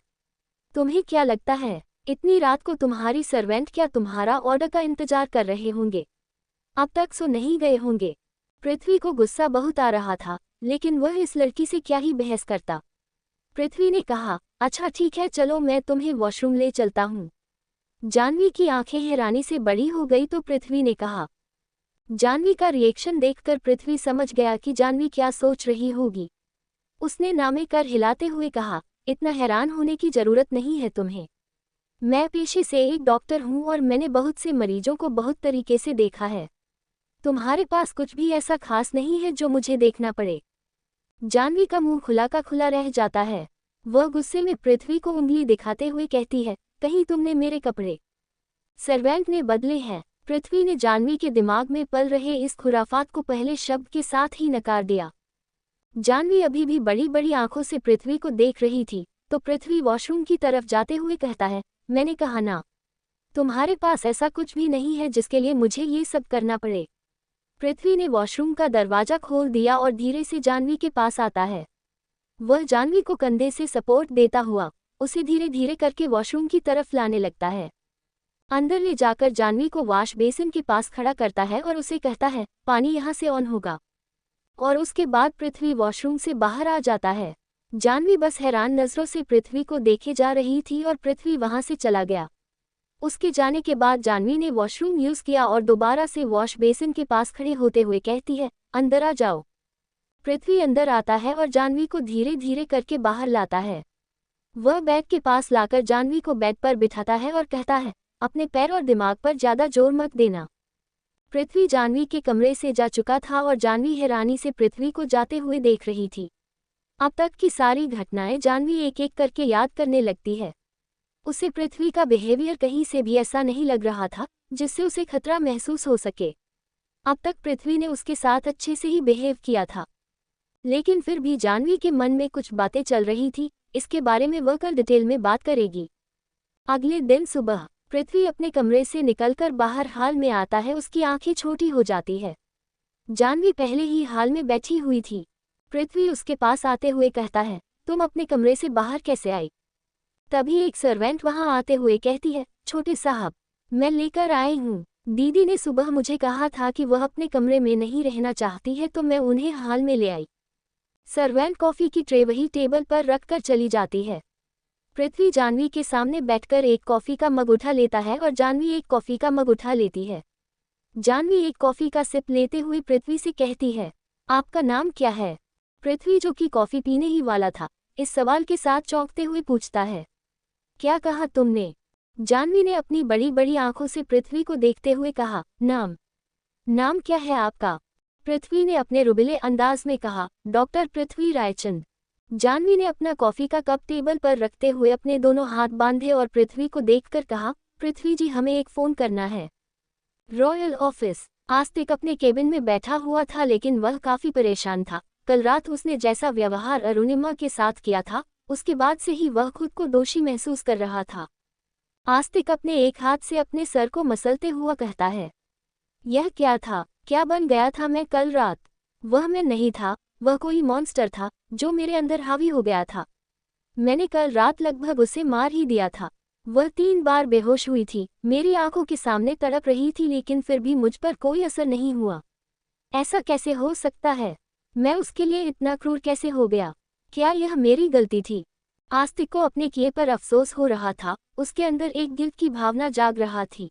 तुम्हें क्या लगता है इतनी रात को तुम्हारी सर्वेंट क्या तुम्हारा ऑर्डर का इंतजार कर रहे होंगे? अब तक सो नहीं गए होंगे। पृथ्वी को गुस्सा बहुत आ रहा था, लेकिन वह इस लड़की से क्या ही बहस करता। पृथ्वी ने कहा, अच्छा ठीक है, चलो मैं तुम्हें वॉशरूम ले चलता हूँ। जानवी की आंखें हैरानी से बड़ी हो गई तो पृथ्वी ने कहा। जानवी का रिएक्शन देखकर पृथ्वी समझ गया कि जानवी क्या सोच रही होगी। उसने नामे कर हिलाते हुए कहा, इतना हैरान होने की जरूरत नहीं है तुम्हें। मैं पेशे से एक डॉक्टर हूँ और मैंने बहुत से मरीजों को बहुत तरीके से देखा है। तुम्हारे पास कुछ भी ऐसा खास नहीं है जो मुझे देखना पड़े। जानवी का मुंह खुला का खुला रह जाता है। वह गुस्से में पृथ्वी को उंगली दिखाते हुए कहती है, कहीं तुमने मेरे कपड़े सर्वेंट ने बदले हैं। पृथ्वी ने जानवी के दिमाग में पल रहे इस खुराफात को पहले शब्द के साथ ही नकार दिया। जानवी अभी भी बड़ी बड़ी आंखों से पृथ्वी को देख रही थी, तो पृथ्वी वॉशरूम की तरफ जाते हुए कहता है, मैंने कहा ना, तुम्हारे पास ऐसा कुछ भी नहीं है जिसके लिए मुझे ये सब करना पड़े। पृथ्वी ने वॉशरूम का दरवाजा खोल दिया और धीरे से जानवी के पास आता है। वह जानवी को कंधे से सपोर्ट देता हुआ उसे धीरे धीरे करके वॉशरूम की तरफ लाने लगता है। अंदर ले जाकर जानवी को वॉश बेसिन के पास खड़ा करता है और उसे कहता है, पानी यहाँ से ऑन होगा। और उसके बाद पृथ्वी वॉशरूम से बाहर आ जाता है। जानवी बस हैरान नजरों से पृथ्वी को देखे जा रही थी और पृथ्वी वहां से चला गया। उसके जाने के बाद जानवी ने वॉशरूम यूज किया और दोबारा से वॉश बेसिन के पास खड़े होते हुए कहती है, अंदर आ जाओ। पृथ्वी अंदर आता है और जानवी को धीरे धीरे करके बाहर लाता है। वह बेड के पास लाकर जानवी को बेड पर बिठाता है और कहता है, अपने पैर और दिमाग पर ज्यादा जोर मत देना। पृथ्वी जानवी के कमरे से जा चुका था और जानवी हैरानी से पृथ्वी को जाते हुए देख रही थी। अब तक की सारी घटनाएं जानवी एक एक करके याद करने लगती है। उसे पृथ्वी का बिहेवियर कहीं से भी ऐसा नहीं लग रहा था जिससे उसे खतरा महसूस हो सके। अब तक पृथ्वी ने उसके साथ अच्छे से ही बिहेव किया था, लेकिन फिर भी जानवी के मन में कुछ बातें चल रही थी। इसके बारे में वह कल डिटेल में बात करेगी। अगले दिन सुबह पृथ्वी अपने कमरे से निकलकर बाहर हाल में आता है। उसकी आंखें छोटी हो जाती है। जानवी पहले ही हाल में बैठी हुई थी। पृथ्वी उसके पास आते हुए कहता है, तुम अपने कमरे से बाहर कैसे आई? तभी एक सर्वेंट वहां आते हुए कहती है, छोटे साहब, मैं लेकर आई हूँ। दीदी ने सुबह मुझे कहा था कि वह अपने कमरे में नहीं रहना चाहती है तो मैं उन्हें हाल में ले आई। सर्वेंट कॉफी की ट्रे वही टेबल पर रखकर चली जाती है। पृथ्वी जानवी के सामने बैठकर एक कॉफी का मग उठा लेता है और जानवी एक कॉफी का मग उठा लेती है। जानवी एक कॉफी का सिप लेते हुए पृथ्वी से कहती है, आपका नाम क्या है? पृथ्वी, जो कि कॉफी पीने ही वाला था, इस सवाल के साथ चौंकते हुए पूछता है, क्या कहा तुमने? जानवी ने अपनी बड़ी बड़ी आंखों से पृथ्वी को देखते हुए कहा, नाम क्या है आपका? पृथ्वी ने अपने रुबिले अंदाज में कहा, डॉक्टर पृथ्वी रायचंद। जानवी ने अपना कॉफी का कप टेबल पर रखते हुए अपने दोनों हाथ बांधे और पृथ्वी को देखकर कहा, पृथ्वी जी, हमें एक फोन करना है। Royal office. आस्तिक अपने केबिन में बैठा हुआ था, लेकिन वह काफी परेशान था। कल रात उसने जैसा व्यवहार अरुणिमा के साथ किया था, उसके बाद से ही वह खुद को दोषी महसूस कर रहा था। आस्तिक अपने एक हाथ से अपने सर को मसलते हुआ कहता है, यह क्या था? क्या बन गया था मैं कल रात? वह मैं नहीं था, वह कोई मॉन्स्टर था जो मेरे अंदर हावी हो गया था। मैंने कल रात लगभग उसे मार ही दिया था। वह 3 बार बेहोश हुई थी, मेरी आंखों के सामने तड़प रही थी, लेकिन फिर भी मुझ पर कोई असर नहीं हुआ। ऐसा कैसे हो सकता है? मैं उसके लिए इतना क्रूर कैसे हो गया? क्या यह मेरी गलती थी? आस्तिक को अपने किए पर अफसोस हो रहा था। उसके अंदर एक गिल्ट की भावना जाग रहा थी।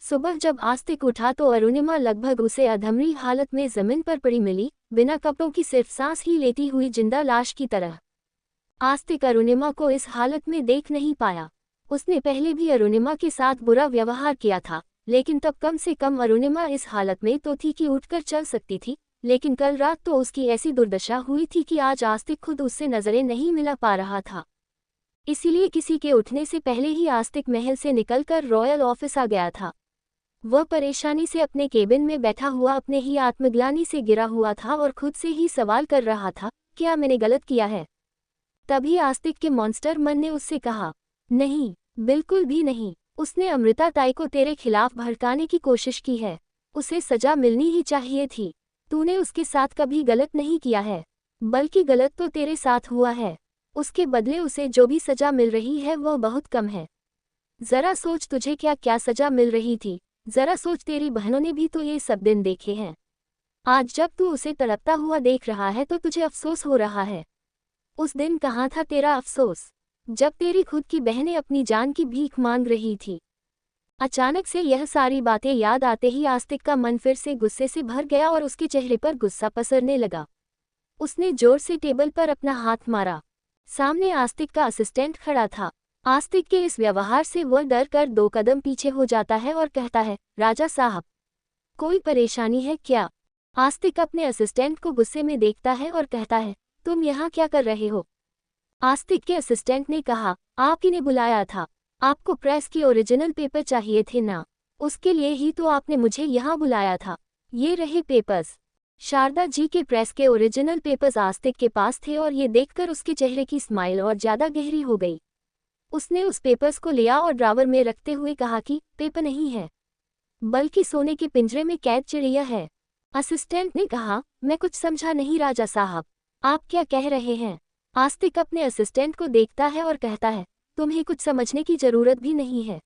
सुबह जब आस्तिक उठा तो अरुणिमा लगभग उसे अधमरी हालत में जमीन पर पड़ी मिली, बिना कपड़ों की, सिर्फ सांस ही लेती हुई जिंदा लाश की तरह। आस्तिक अरुणिमा को इस हालत में देख नहीं पाया। उसने पहले भी अरुणिमा के साथ बुरा व्यवहार किया था, लेकिन तब कम से कम अरुणिमा इस हालत में तो थी कि उठकर चल सकती थी, लेकिन कल रात तो उसकी ऐसी दुर्दशा हुई थी कि आज आस्तिक खुद उससे नजरें नहीं मिला पा रहा था। इसीलिए किसी के उठने से पहले ही आस्तिक महल से निकलकर रॉयल ऑफिस आ गया था। वह परेशानी से अपने केबिन में बैठा हुआ अपने ही आत्मग्लानि से गिरा हुआ था और खुद से ही सवाल कर रहा था, क्या मैंने गलत किया है? तभी आस्तिक के मॉन्स्टर मन ने उससे कहा, नहीं, बिल्कुल भी नहीं। उसने अमृता ताई को तेरे खिलाफ भड़काने की कोशिश की है। उसे सजा मिलनी ही चाहिए थी। तूने उसके साथ कभी गलत नहीं किया है, बल्कि गलत तो तेरे साथ हुआ है। उसके बदले उसे जो भी सजा मिल रही है वह बहुत कम है। जरा सोच तुझे क्या क्या सजा मिल रही थी। जरा सोच तेरी बहनों ने भी तो ये सब दिन देखे हैं। आज जब तू उसे तड़पता हुआ देख रहा है तो तुझे अफसोस हो रहा है। उस दिन कहाँ था तेरा अफसोस, जब तेरी खुद की बहनें अपनी जान की भीख मांग रही थी? अचानक से यह सारी बातें याद आते ही आस्तिक का मन फिर से गुस्से से भर गया और उसके चेहरे पर गुस्सा पसरने लगा। उसने जोर से टेबल पर अपना हाथ मारा। सामने आस्तिक का असिस्टेंट खड़ा था। आस्तिक के इस व्यवहार से वह डर कर 2 कदम पीछे हो जाता है और कहता है, राजा साहब, कोई परेशानी है क्या? आस्तिक अपने असिस्टेंट को गुस्से में देखता है और कहता है, तुम यहाँ क्या कर रहे हो? आस्तिक के असिस्टेंट ने कहा, आप ही ने बुलाया था। आपको प्रेस की ओरिजिनल पेपर चाहिए थे ना? उसके लिए ही तो आपने मुझे यहाँ बुलाया था। ये रहे पेपर्स। शारदा जी के प्रेस के ओरिजिनल पेपर्स आस्तिक के पास थे और ये देखकर उसके चेहरे की स्माइल और ज्यादा गहरी हो गई। उसने उस पेपर्स को लिया और ड्रावर में रखते हुए कहा कि पेपर नहीं है, बल्कि सोने के पिंजरे में कैद चिड़िया है। असिस्टेंट ने कहा, मैं कुछ समझा नहीं राजा साहब, आप क्या कह रहे हैं? आस्तिक अपने असिस्टेंट को देखता है और कहता है, तुम्हें कुछ समझने की जरूरत भी नहीं है।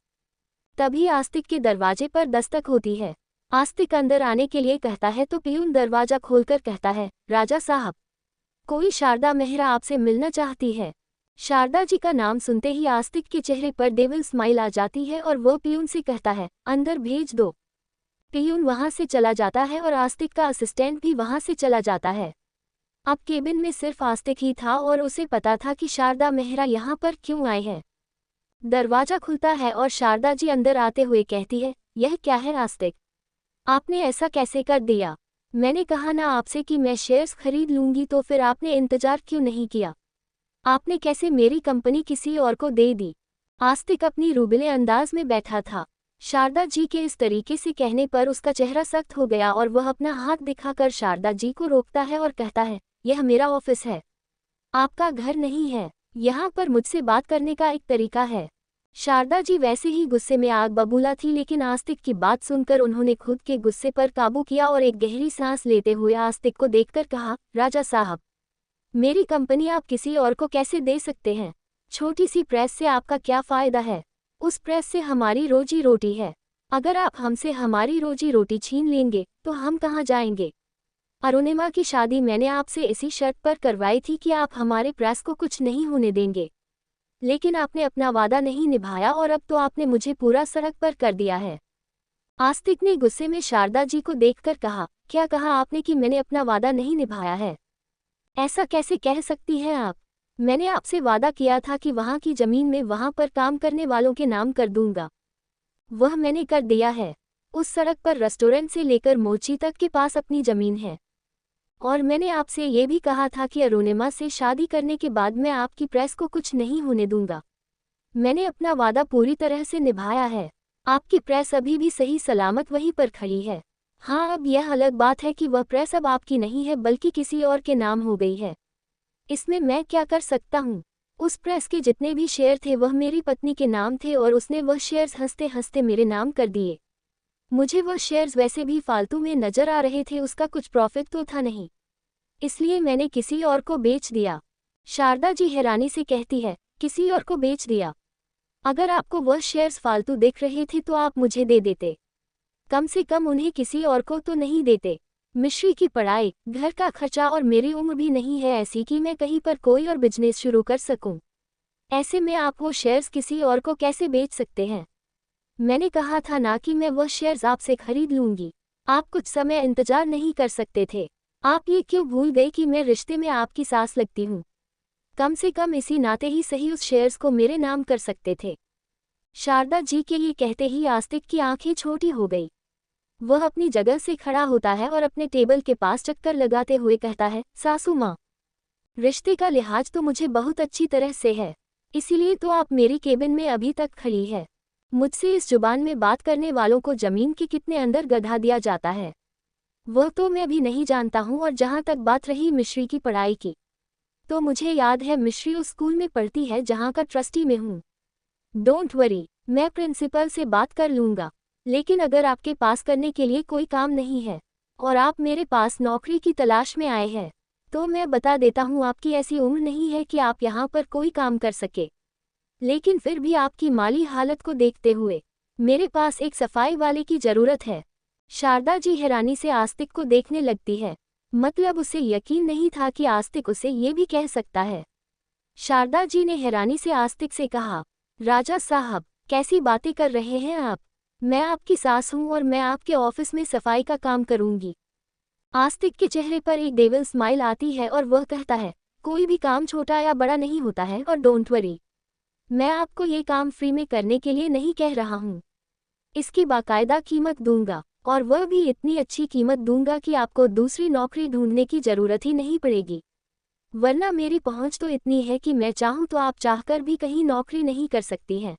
तभी आस्तिक के दरवाजे पर दस्तक होती है। आस्तिक अंदर आने के लिए कहता है तो पियून दरवाजा खोलकर कहता है, राजा साहब, कोई शारदा मेहरा आपसे मिलना चाहती है। शारदा जी का नाम सुनते ही आस्तिक के चेहरे पर डेविल स्माइल आ जाती है और वो पियून से कहता है, अंदर भेज दो। पियून वहां से चला जाता है और आस्तिक का असिस्टेंट भी वहां से चला जाता है। अब केबिन में सिर्फ आस्तिक ही था और उसे पता था कि शारदा मेहरा यहाँ पर क्यों आए हैं। दरवाजा खुलता है और शारदा जी अंदर आते हुए कहती है, यह क्या है आस्तिक, आपने ऐसा कैसे कर दिया? मैंने कहा ना आपसे कि मैं शेयर्स खरीद लूंगी, तो फिर आपने इंतजार क्यों नहीं किया? आपने कैसे मेरी कंपनी किसी और को दे दी? आस्तिक अपनी रूबले अंदाज में बैठा था। शारदा जी के इस तरीके से कहने पर उसका चेहरा सख्त हो गया और वह अपना हाथ दिखाकर शारदा जी को रोकता है और कहता है, यह मेरा ऑफिस है, आपका घर नहीं है। यहाँ पर मुझसे बात करने का एक तरीका है। शारदा जी वैसे ही गुस्से में आग बबूला थी, लेकिन आस्तिक की बात सुनकर उन्होंने खुद के गुस्से पर काबू किया और एक गहरी सांस लेते हुए आस्तिक को देखकर कहा, राजा साहब, मेरी कंपनी आप किसी और को कैसे दे सकते हैं? छोटी सी प्रेस से आपका क्या फायदा है? उस प्रेस से हमारी रोजी रोटी है। अगर आप हमसे हमारी रोजी रोटी छीन लेंगे तो हम कहाँ जाएंगे? अरुणिमा की शादी मैंने आपसे इसी शर्त पर करवाई थी कि आप हमारे प्रेस को कुछ नहीं होने देंगे, लेकिन आपने अपना वादा नहीं निभाया और अब तो आपने मुझे पूरा सड़क पर कर दिया है। आस्तिक ने गुस्से में शारदा जी को देखकर कहा, क्या कहा आपने कि मैंने अपना वादा नहीं निभाया है? ऐसा कैसे कह सकती हैं आप? मैंने आपसे वादा किया था कि वहाँ की जमीन में वहाँ पर काम करने वालों के नाम कर दूंगा। वह मैंने कर दिया है। उस सड़क पर रेस्टोरेंट से लेकर मोची तक के पास अपनी जमीन है। और मैंने आपसे ये भी कहा था कि अरुणिमा से शादी करने के बाद मैं आपकी प्रेस को कुछ नहीं होने दूंगा। मैंने अपना वादा पूरी तरह से निभाया है। आपकी प्रेस अभी भी सही सलामत वहीं पर खड़ी है। हाँ, अब यह अलग बात है कि वह प्रेस अब आपकी नहीं है बल्कि किसी और के नाम हो गई है। इसमें मैं क्या कर सकता हूँ? उस प्रेस के जितने भी शेयर थे वह मेरी पत्नी के नाम थे और उसने वह शेयर्स हंसते हंसते मेरे नाम कर दिए। मुझे वह शेयर्स वैसे भी फालतू में नजर आ रहे थे, उसका कुछ प्रॉफिट तो था नहीं, इसलिए मैंने किसी और को बेच दिया। शारदा जी हैरानी से कहती है, किसी और को बेच दिया? अगर आपको वह शेयर्स फालतू दिख रहे थे तो आप मुझे दे देते, कम से कम उन्हें किसी और को तो नहीं देते। मिश्री की पढ़ाई, घर का खर्चा और मेरी उम्र भी नहीं है ऐसी कि मैं कहीं पर कोई और बिजनेस शुरू कर सकूं। ऐसे में आप वो शेयर्स किसी और को कैसे बेच सकते हैं? मैंने कहा था ना कि मैं वह शेयर्स आपसे खरीद लूंगी। आप कुछ समय इंतजार नहीं कर सकते थे? आप ये क्यों भूल गए कि मैं रिश्ते में आपकी सास लगती हूँ? कम से कम इसी नाते ही सही उस शेयर्स को मेरे नाम कर सकते थे। शारदा जी के ये कहते ही आस्तिक की आंखें छोटी हो गई। वह अपनी जगह से खड़ा होता है और अपने टेबल के पास चक्कर लगाते हुए कहता है, सासू माँ, रिश्ते का लिहाज तो मुझे बहुत अच्छी तरह से है, इसीलिए तो आप मेरी केबिन में अभी तक खड़ी है। मुझसे इस जुबान में बात करने वालों को जमीन के कितने अंदर गधा दिया जाता है, वह तो मैं भी नहीं जानता हूँ। और जहाँ तक बात रही मिश्री की पढ़ाई की, तो मुझे याद है मिश्री उस स्कूल में पढ़ती है जहाँ का ट्रस्टी मैं हूँ। डोंट वरी, मैं प्रिंसिपल से बात कर लूँगा। लेकिन अगर आपके पास करने के लिए कोई काम नहीं है और आप मेरे पास नौकरी की तलाश में आए हैं, तो मैं बता देता हूँ आपकी ऐसी उम्र नहीं है कि आप यहाँ पर कोई काम कर सके। लेकिन फिर भी आपकी माली हालत को देखते हुए मेरे पास एक सफाई वाले की ज़रूरत है। शारदा जी हैरानी से आस्तिक को देखने लगती है। मतलब उसे यकीन नहीं था कि आस्तिक उसे ये भी कह सकता है। शारदा जी ने हैरानी से आस्तिक से कहा, राजा साहब, कैसी बातें कर रहे हैं आप? मैं आपकी सास हूँ और मैं आपके ऑफिस में सफाई का काम करूँगी। आस्तिक के चेहरे पर एक डेविल स्माइल आती है और वह कहता है, कोई भी काम छोटा या बड़ा नहीं होता है और डोंट वरी, मैं आपको ये काम फ्री में करने के लिए नहीं कह रहा हूँ। इसकी बाकायदा कीमत दूंगा, और वह भी इतनी अच्छी कीमत दूंगा कि आपको दूसरी नौकरी ढूंढने की ज़रूरत ही नहीं पड़ेगी। वरना मेरी पहुंच तो इतनी है कि मैं चाहूँ तो आप चाहकर भी कहीं नौकरी नहीं कर सकती हैं।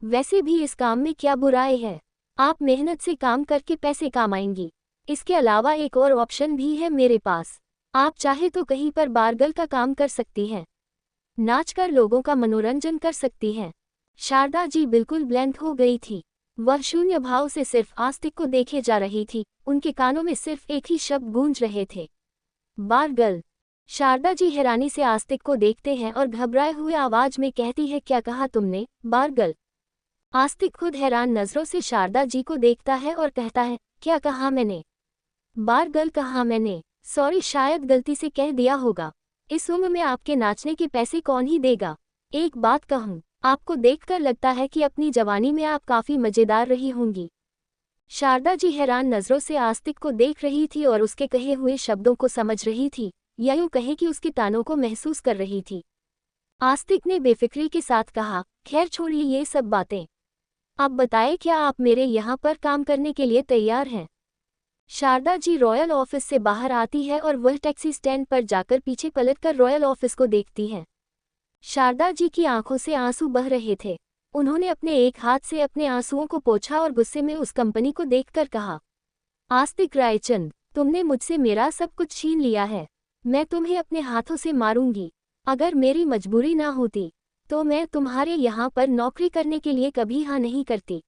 वैसे भी इस काम में क्या बुराई है, आप मेहनत से काम करके पैसे कमाएंगी। इसके अलावा एक और ऑप्शन भी है मेरे पास, आप चाहे तो कहीं पर बारगल का काम कर सकती हैं, नाचकर लोगों का मनोरंजन कर सकती हैं। शारदा जी बिल्कुल ब्लैंक हो गई थी। वह शून्य भाव से सिर्फ आस्तिक को देखे जा रही थी। उनके कानों में सिर्फ एक ही शब्द गूंज रहे थे, बारगल। शारदा जी हैरानी से आस्तिक को देखते हैं और घबराए हुए आवाज में कहती है, क्या कहा तुमने, बारगल? आस्तिक खुद हैरान नजरों से शारदा जी को देखता है और कहता है, क्या कहा मैंने? बारगल कहा मैंने? सॉरी, शायद गलती से कह दिया होगा। इस उम्र में आपके नाचने के पैसे कौन ही देगा? एक बात कहूँ, आपको देखकर लगता है कि अपनी जवानी में आप काफी मजेदार रही होंगी। शारदा जी हैरान नजरों से आस्तिक को देख रही थी और उसके कहे हुए शब्दों को समझ रही थी, या यूं कहे कि उसके तानों को महसूस कर रही थी। आस्तिक ने बेफिक्री के साथ कहा, खैर छोड़िए ये सब बातें, आप बताएं क्या आप मेरे यहाँ पर काम करने के लिए तैयार हैं? शारदा जी रॉयल ऑफिस से बाहर आती है और वह टैक्सी स्टैंड पर जाकर पीछे पलटकर रॉयल ऑफिस को देखती है। शारदा जी की आंखों से आंसू बह रहे थे। उन्होंने अपने एक हाथ से अपने आंसुओं को पोंछा और गुस्से में उस कंपनी को देखकर कहा, आस्तिक रायचंद, तुमने मुझसे मेरा सब कुछ छीन लिया है। मैं तुम्हें अपने हाथों से मारूंगी। अगर मेरी मजबूरी ना होती तो मैं तुम्हारे यहाँ पर नौकरी करने के लिए कभी हाँ नहीं करती।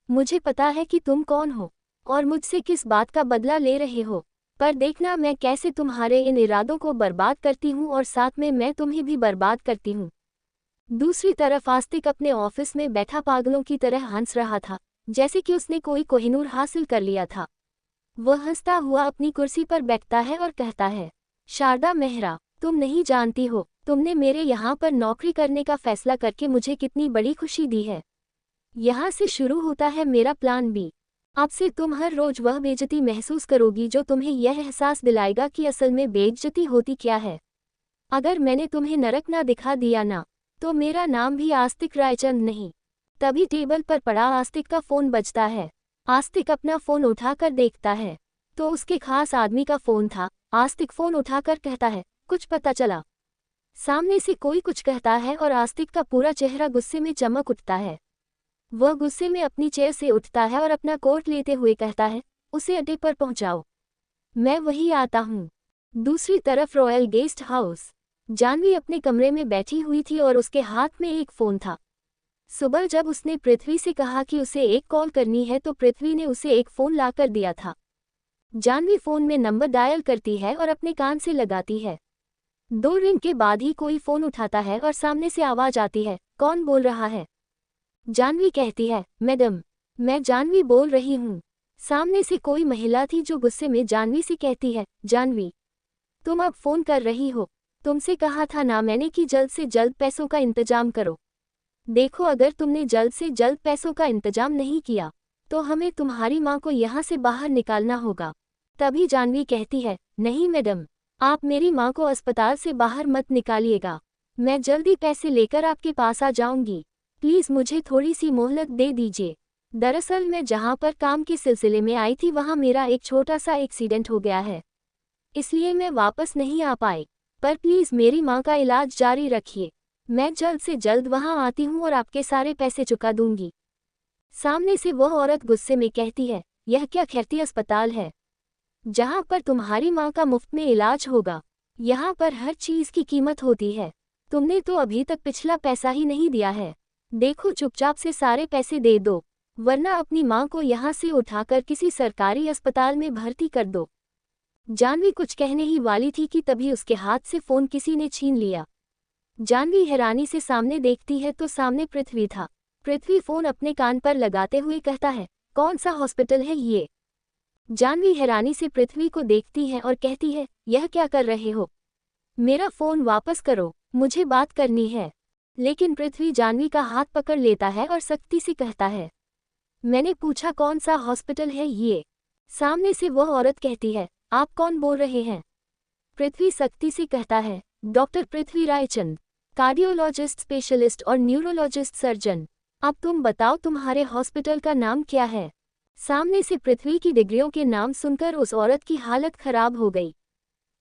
मुझे पता है कि तुम कौन हो और मुझसे किस बात का बदला ले रहे हो, पर देखना मैं कैसे तुम्हारे इन इरादों को बर्बाद करती हूँ और साथ में मैं तुम्हें भी बर्बाद करती हूँ। दूसरी तरफ आस्तिक अपने ऑफिस में बैठा पागलों की तरह हंस रहा था, जैसे कि उसने कोई कोहिनूर हासिल कर लिया था। वह हंसता हुआ अपनी कुर्सी पर बैठता है और कहता है, शारदा मेहरा, तुम नहीं जानती हो, तुमने मेरे यहाँ पर नौकरी करने का फैसला करके मुझे कितनी बड़ी खुशी दी है। यहाँ से शुरू होता है मेरा प्लान बी। अब से तुम हर रोज वह बेइज्जती महसूस करोगी जो तुम्हें यह एहसास दिलाएगा कि असल में बेइज्जती होती क्या है। अगर मैंने तुम्हें नरक ना दिखा दिया ना, तो मेरा नाम भी आस्तिक रायचंद नहीं। तभी टेबल पर पड़ा आस्तिक का फोन बजता है। आस्तिक अपना फोन उठाकर देखता है तो उसके खास आदमी का फोन था। आस्तिक फोन उठाकर कहता है, कुछ पता चला? सामने से कोई कुछ कहता है और आस्तिक का पूरा चेहरा गुस्से में चमक उठता है। वह गुस्से में अपनी चेयर से उठता है और अपना कोट लेते हुए कहता है, उसे अड्डे पर पहुंचाओ, मैं वही आता हूँ। दूसरी तरफ रॉयल गेस्ट हाउस, जानवी अपने कमरे में बैठी हुई थी और उसके हाथ में एक फ़ोन था। सुबह जब उसने पृथ्वी से कहा कि उसे एक कॉल करनी है तो पृथ्वी ने उसे एक फ़ोन लाकर दिया था। जानवी फ़ोन में नंबर डायल करती है और अपने कान से लगाती है। 2 रिंग के बाद ही कोई फ़ोन उठाता है और सामने से आवाज़ आती है, कौन बोल रहा है? जानवी कहती है, मैडम, मैं जानवी बोल रही हूँ। सामने से कोई महिला थी जो गुस्से में जानवी से कहती है, जानवी, तुम अब फ़ोन कर रही हो, तुमसे कहा था ना मैंने कि जल्द से जल्द पैसों का इंतजाम करो। देखो अगर तुमने जल्द से जल्द पैसों का इंतजाम नहीं किया तो हमें तुम्हारी माँ को यहाँ से बाहर निकालना होगा। तभी जानवी कहती है, नहीं मैडम, आप मेरी माँ को अस्पताल से बाहर मत निकालिएगा, मैं जल्दी पैसे लेकर आपके पास आ जाऊंगी। प्लीज़ मुझे थोड़ी सी मोहलत दे दीजिए। दरअसल मैं जहाँ पर काम के सिलसिले में आई थी वहाँ मेरा एक छोटा सा एक्सीडेंट हो गया है, इसलिए मैं वापस नहीं आ पाई। पर प्लीज़ मेरी माँ का इलाज जारी रखिए। मैं जल्द से जल्द वहाँ आती हूँ और आपके सारे पैसे चुका दूंगी। सामने से वह औरत गुस्से में कहती है, यह क्या खैरती अस्पताल है जहाँ पर तुम्हारी माँ का मुफ्त में इलाज होगा? यहाँ पर हर चीज़ की कीमत होती है। तुमने तो अभी तक पिछला पैसा ही नहीं दिया है। देखो चुपचाप से सारे पैसे दे दो, वरना अपनी माँ को यहाँ से उठाकर किसी सरकारी अस्पताल में भर्ती कर दो। जानवी कुछ कहने ही वाली थी कि तभी उसके हाथ से फ़ोन किसी ने छीन लिया। जानवी हैरानी से सामने देखती है तो सामने पृथ्वी था। पृथ्वी फ़ोन अपने कान पर लगाते हुए कहता है, कौन सा हॉस्पिटल है ये? जानवी हैरानी से पृथ्वी को देखती है और कहती है, यह क्या कर रहे हो? मेरा फ़ोन वापस करो, मुझे बात करनी है। लेकिन पृथ्वी जानवी का हाथ पकड़ लेता है और सख्ती से कहता है, मैंने पूछा कौन सा हॉस्पिटल है ये? सामने से वह औरत कहती है, आप कौन बोल रहे हैं? पृथ्वी सख्ती से कहता है, डॉक्टर पृथ्वी रायचंद, कार्डियोलॉजिस्ट स्पेशलिस्ट और न्यूरोलॉजिस्ट सर्जन। अब तुम बताओ तुम्हारे हॉस्पिटल का नाम क्या है? सामने से पृथ्वी की डिग्रियों के नाम सुनकर उस औरत की हालत खराब हो गई।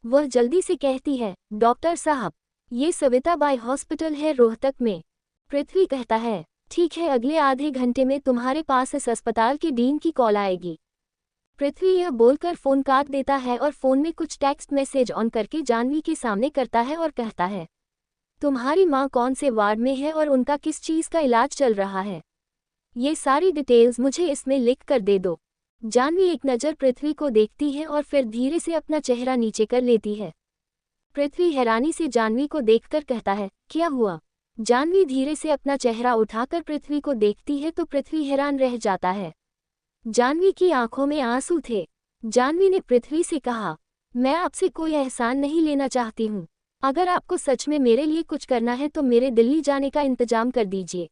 वह जल्दी से कहती है, डॉक्टर साहब, ये सविताबाई हॉस्पिटल है रोहतक में। पृथ्वी कहता है, ठीक है, अगले आधे घंटे में तुम्हारे पास इस अस्पताल के डीन की कॉल आएगी। पृथ्वी यह बोलकर फ़ोन काट देता है और फ़ोन में कुछ टेक्स्ट मैसेज ऑन करके जानवी के सामने करता है और कहता है, तुम्हारी माँ कौन से वार्ड में है और उनका किस चीज़ का इलाज चल रहा है, ये सारी डिटेल्स मुझे इसमें लिख कर दे दो। जानवी एक नज़र पृथ्वी को देखती है और फिर धीरे से अपना चेहरा नीचे कर लेती है। पृथ्वी हैरानी से जानवी को देखकर कहता है, क्या हुआ? जानवी धीरे से अपना चेहरा उठाकर पृथ्वी को देखती है तो पृथ्वी हैरान रह जाता है। जानवी की आंखों में आंसू थे। जानवी ने पृथ्वी से कहा, मैं आपसे कोई एहसान नहीं लेना चाहती हूँ। अगर आपको सच में मेरे लिए कुछ करना है तो मेरे दिल्ली जाने का इंतजाम कर दीजिए।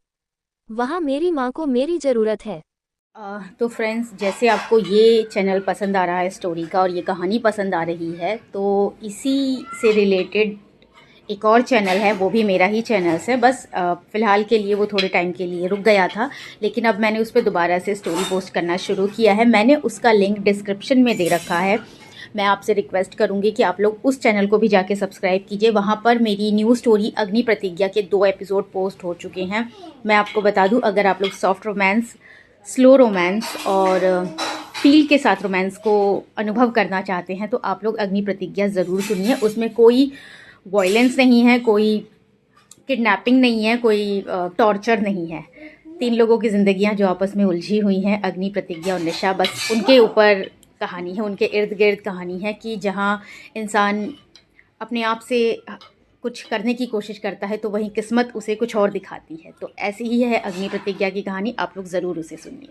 वहाँ मेरी माँ को मेरी ज़रूरत है। तो फ्रेंड्स, जैसे आपको ये चैनल पसंद आ रहा है स्टोरी का और ये कहानी पसंद आ रही है, तो इसी से रिलेटेड एक और चैनल है, वो भी मेरा ही चैनल है। बस फ़िलहाल के लिए वो थोड़े टाइम के लिए रुक गया था, लेकिन अब मैंने उस पर दोबारा से स्टोरी पोस्ट करना शुरू किया है। मैंने उसका लिंक डिस्क्रिप्शन में दे रखा है। मैं आपसे रिक्वेस्ट करूँगी कि आप लोग उस चैनल को भी जाके सब्सक्राइब कीजिए। वहाँ पर मेरी न्यू स्टोरी अग्नि प्रतिज्ञा के 2 एपिसोड पोस्ट हो चुके हैं। मैं आपको बता दूँ, अगर आप लोग सॉफ्ट रोमांस, स्लो रोमांस और फील के साथ रोमांस को अनुभव करना चाहते हैं तो आप लोग अग्नि प्रतिज्ञा ज़रूर सुनिए। उसमें कोई वॉयलेंस नहीं है, कोई किडनैपिंग नहीं है, कोई टॉर्चर नहीं है। 3 लोगों की ज़िंदगियां जो आपस में उलझी हुई हैं, अग्नि, प्रतिज्ञा और निशा, बस उनके ऊपर कहानी है, उनके इर्द गिर्द कहानी है कि जहां इंसान अपने आप से कुछ करने की कोशिश करता है तो वहीं किस्मत उसे कुछ और दिखाती है। तो ऐसी ही है अग्नि प्रतिज्ञा की कहानी, आप लोग ज़रूर उसे सुनिए।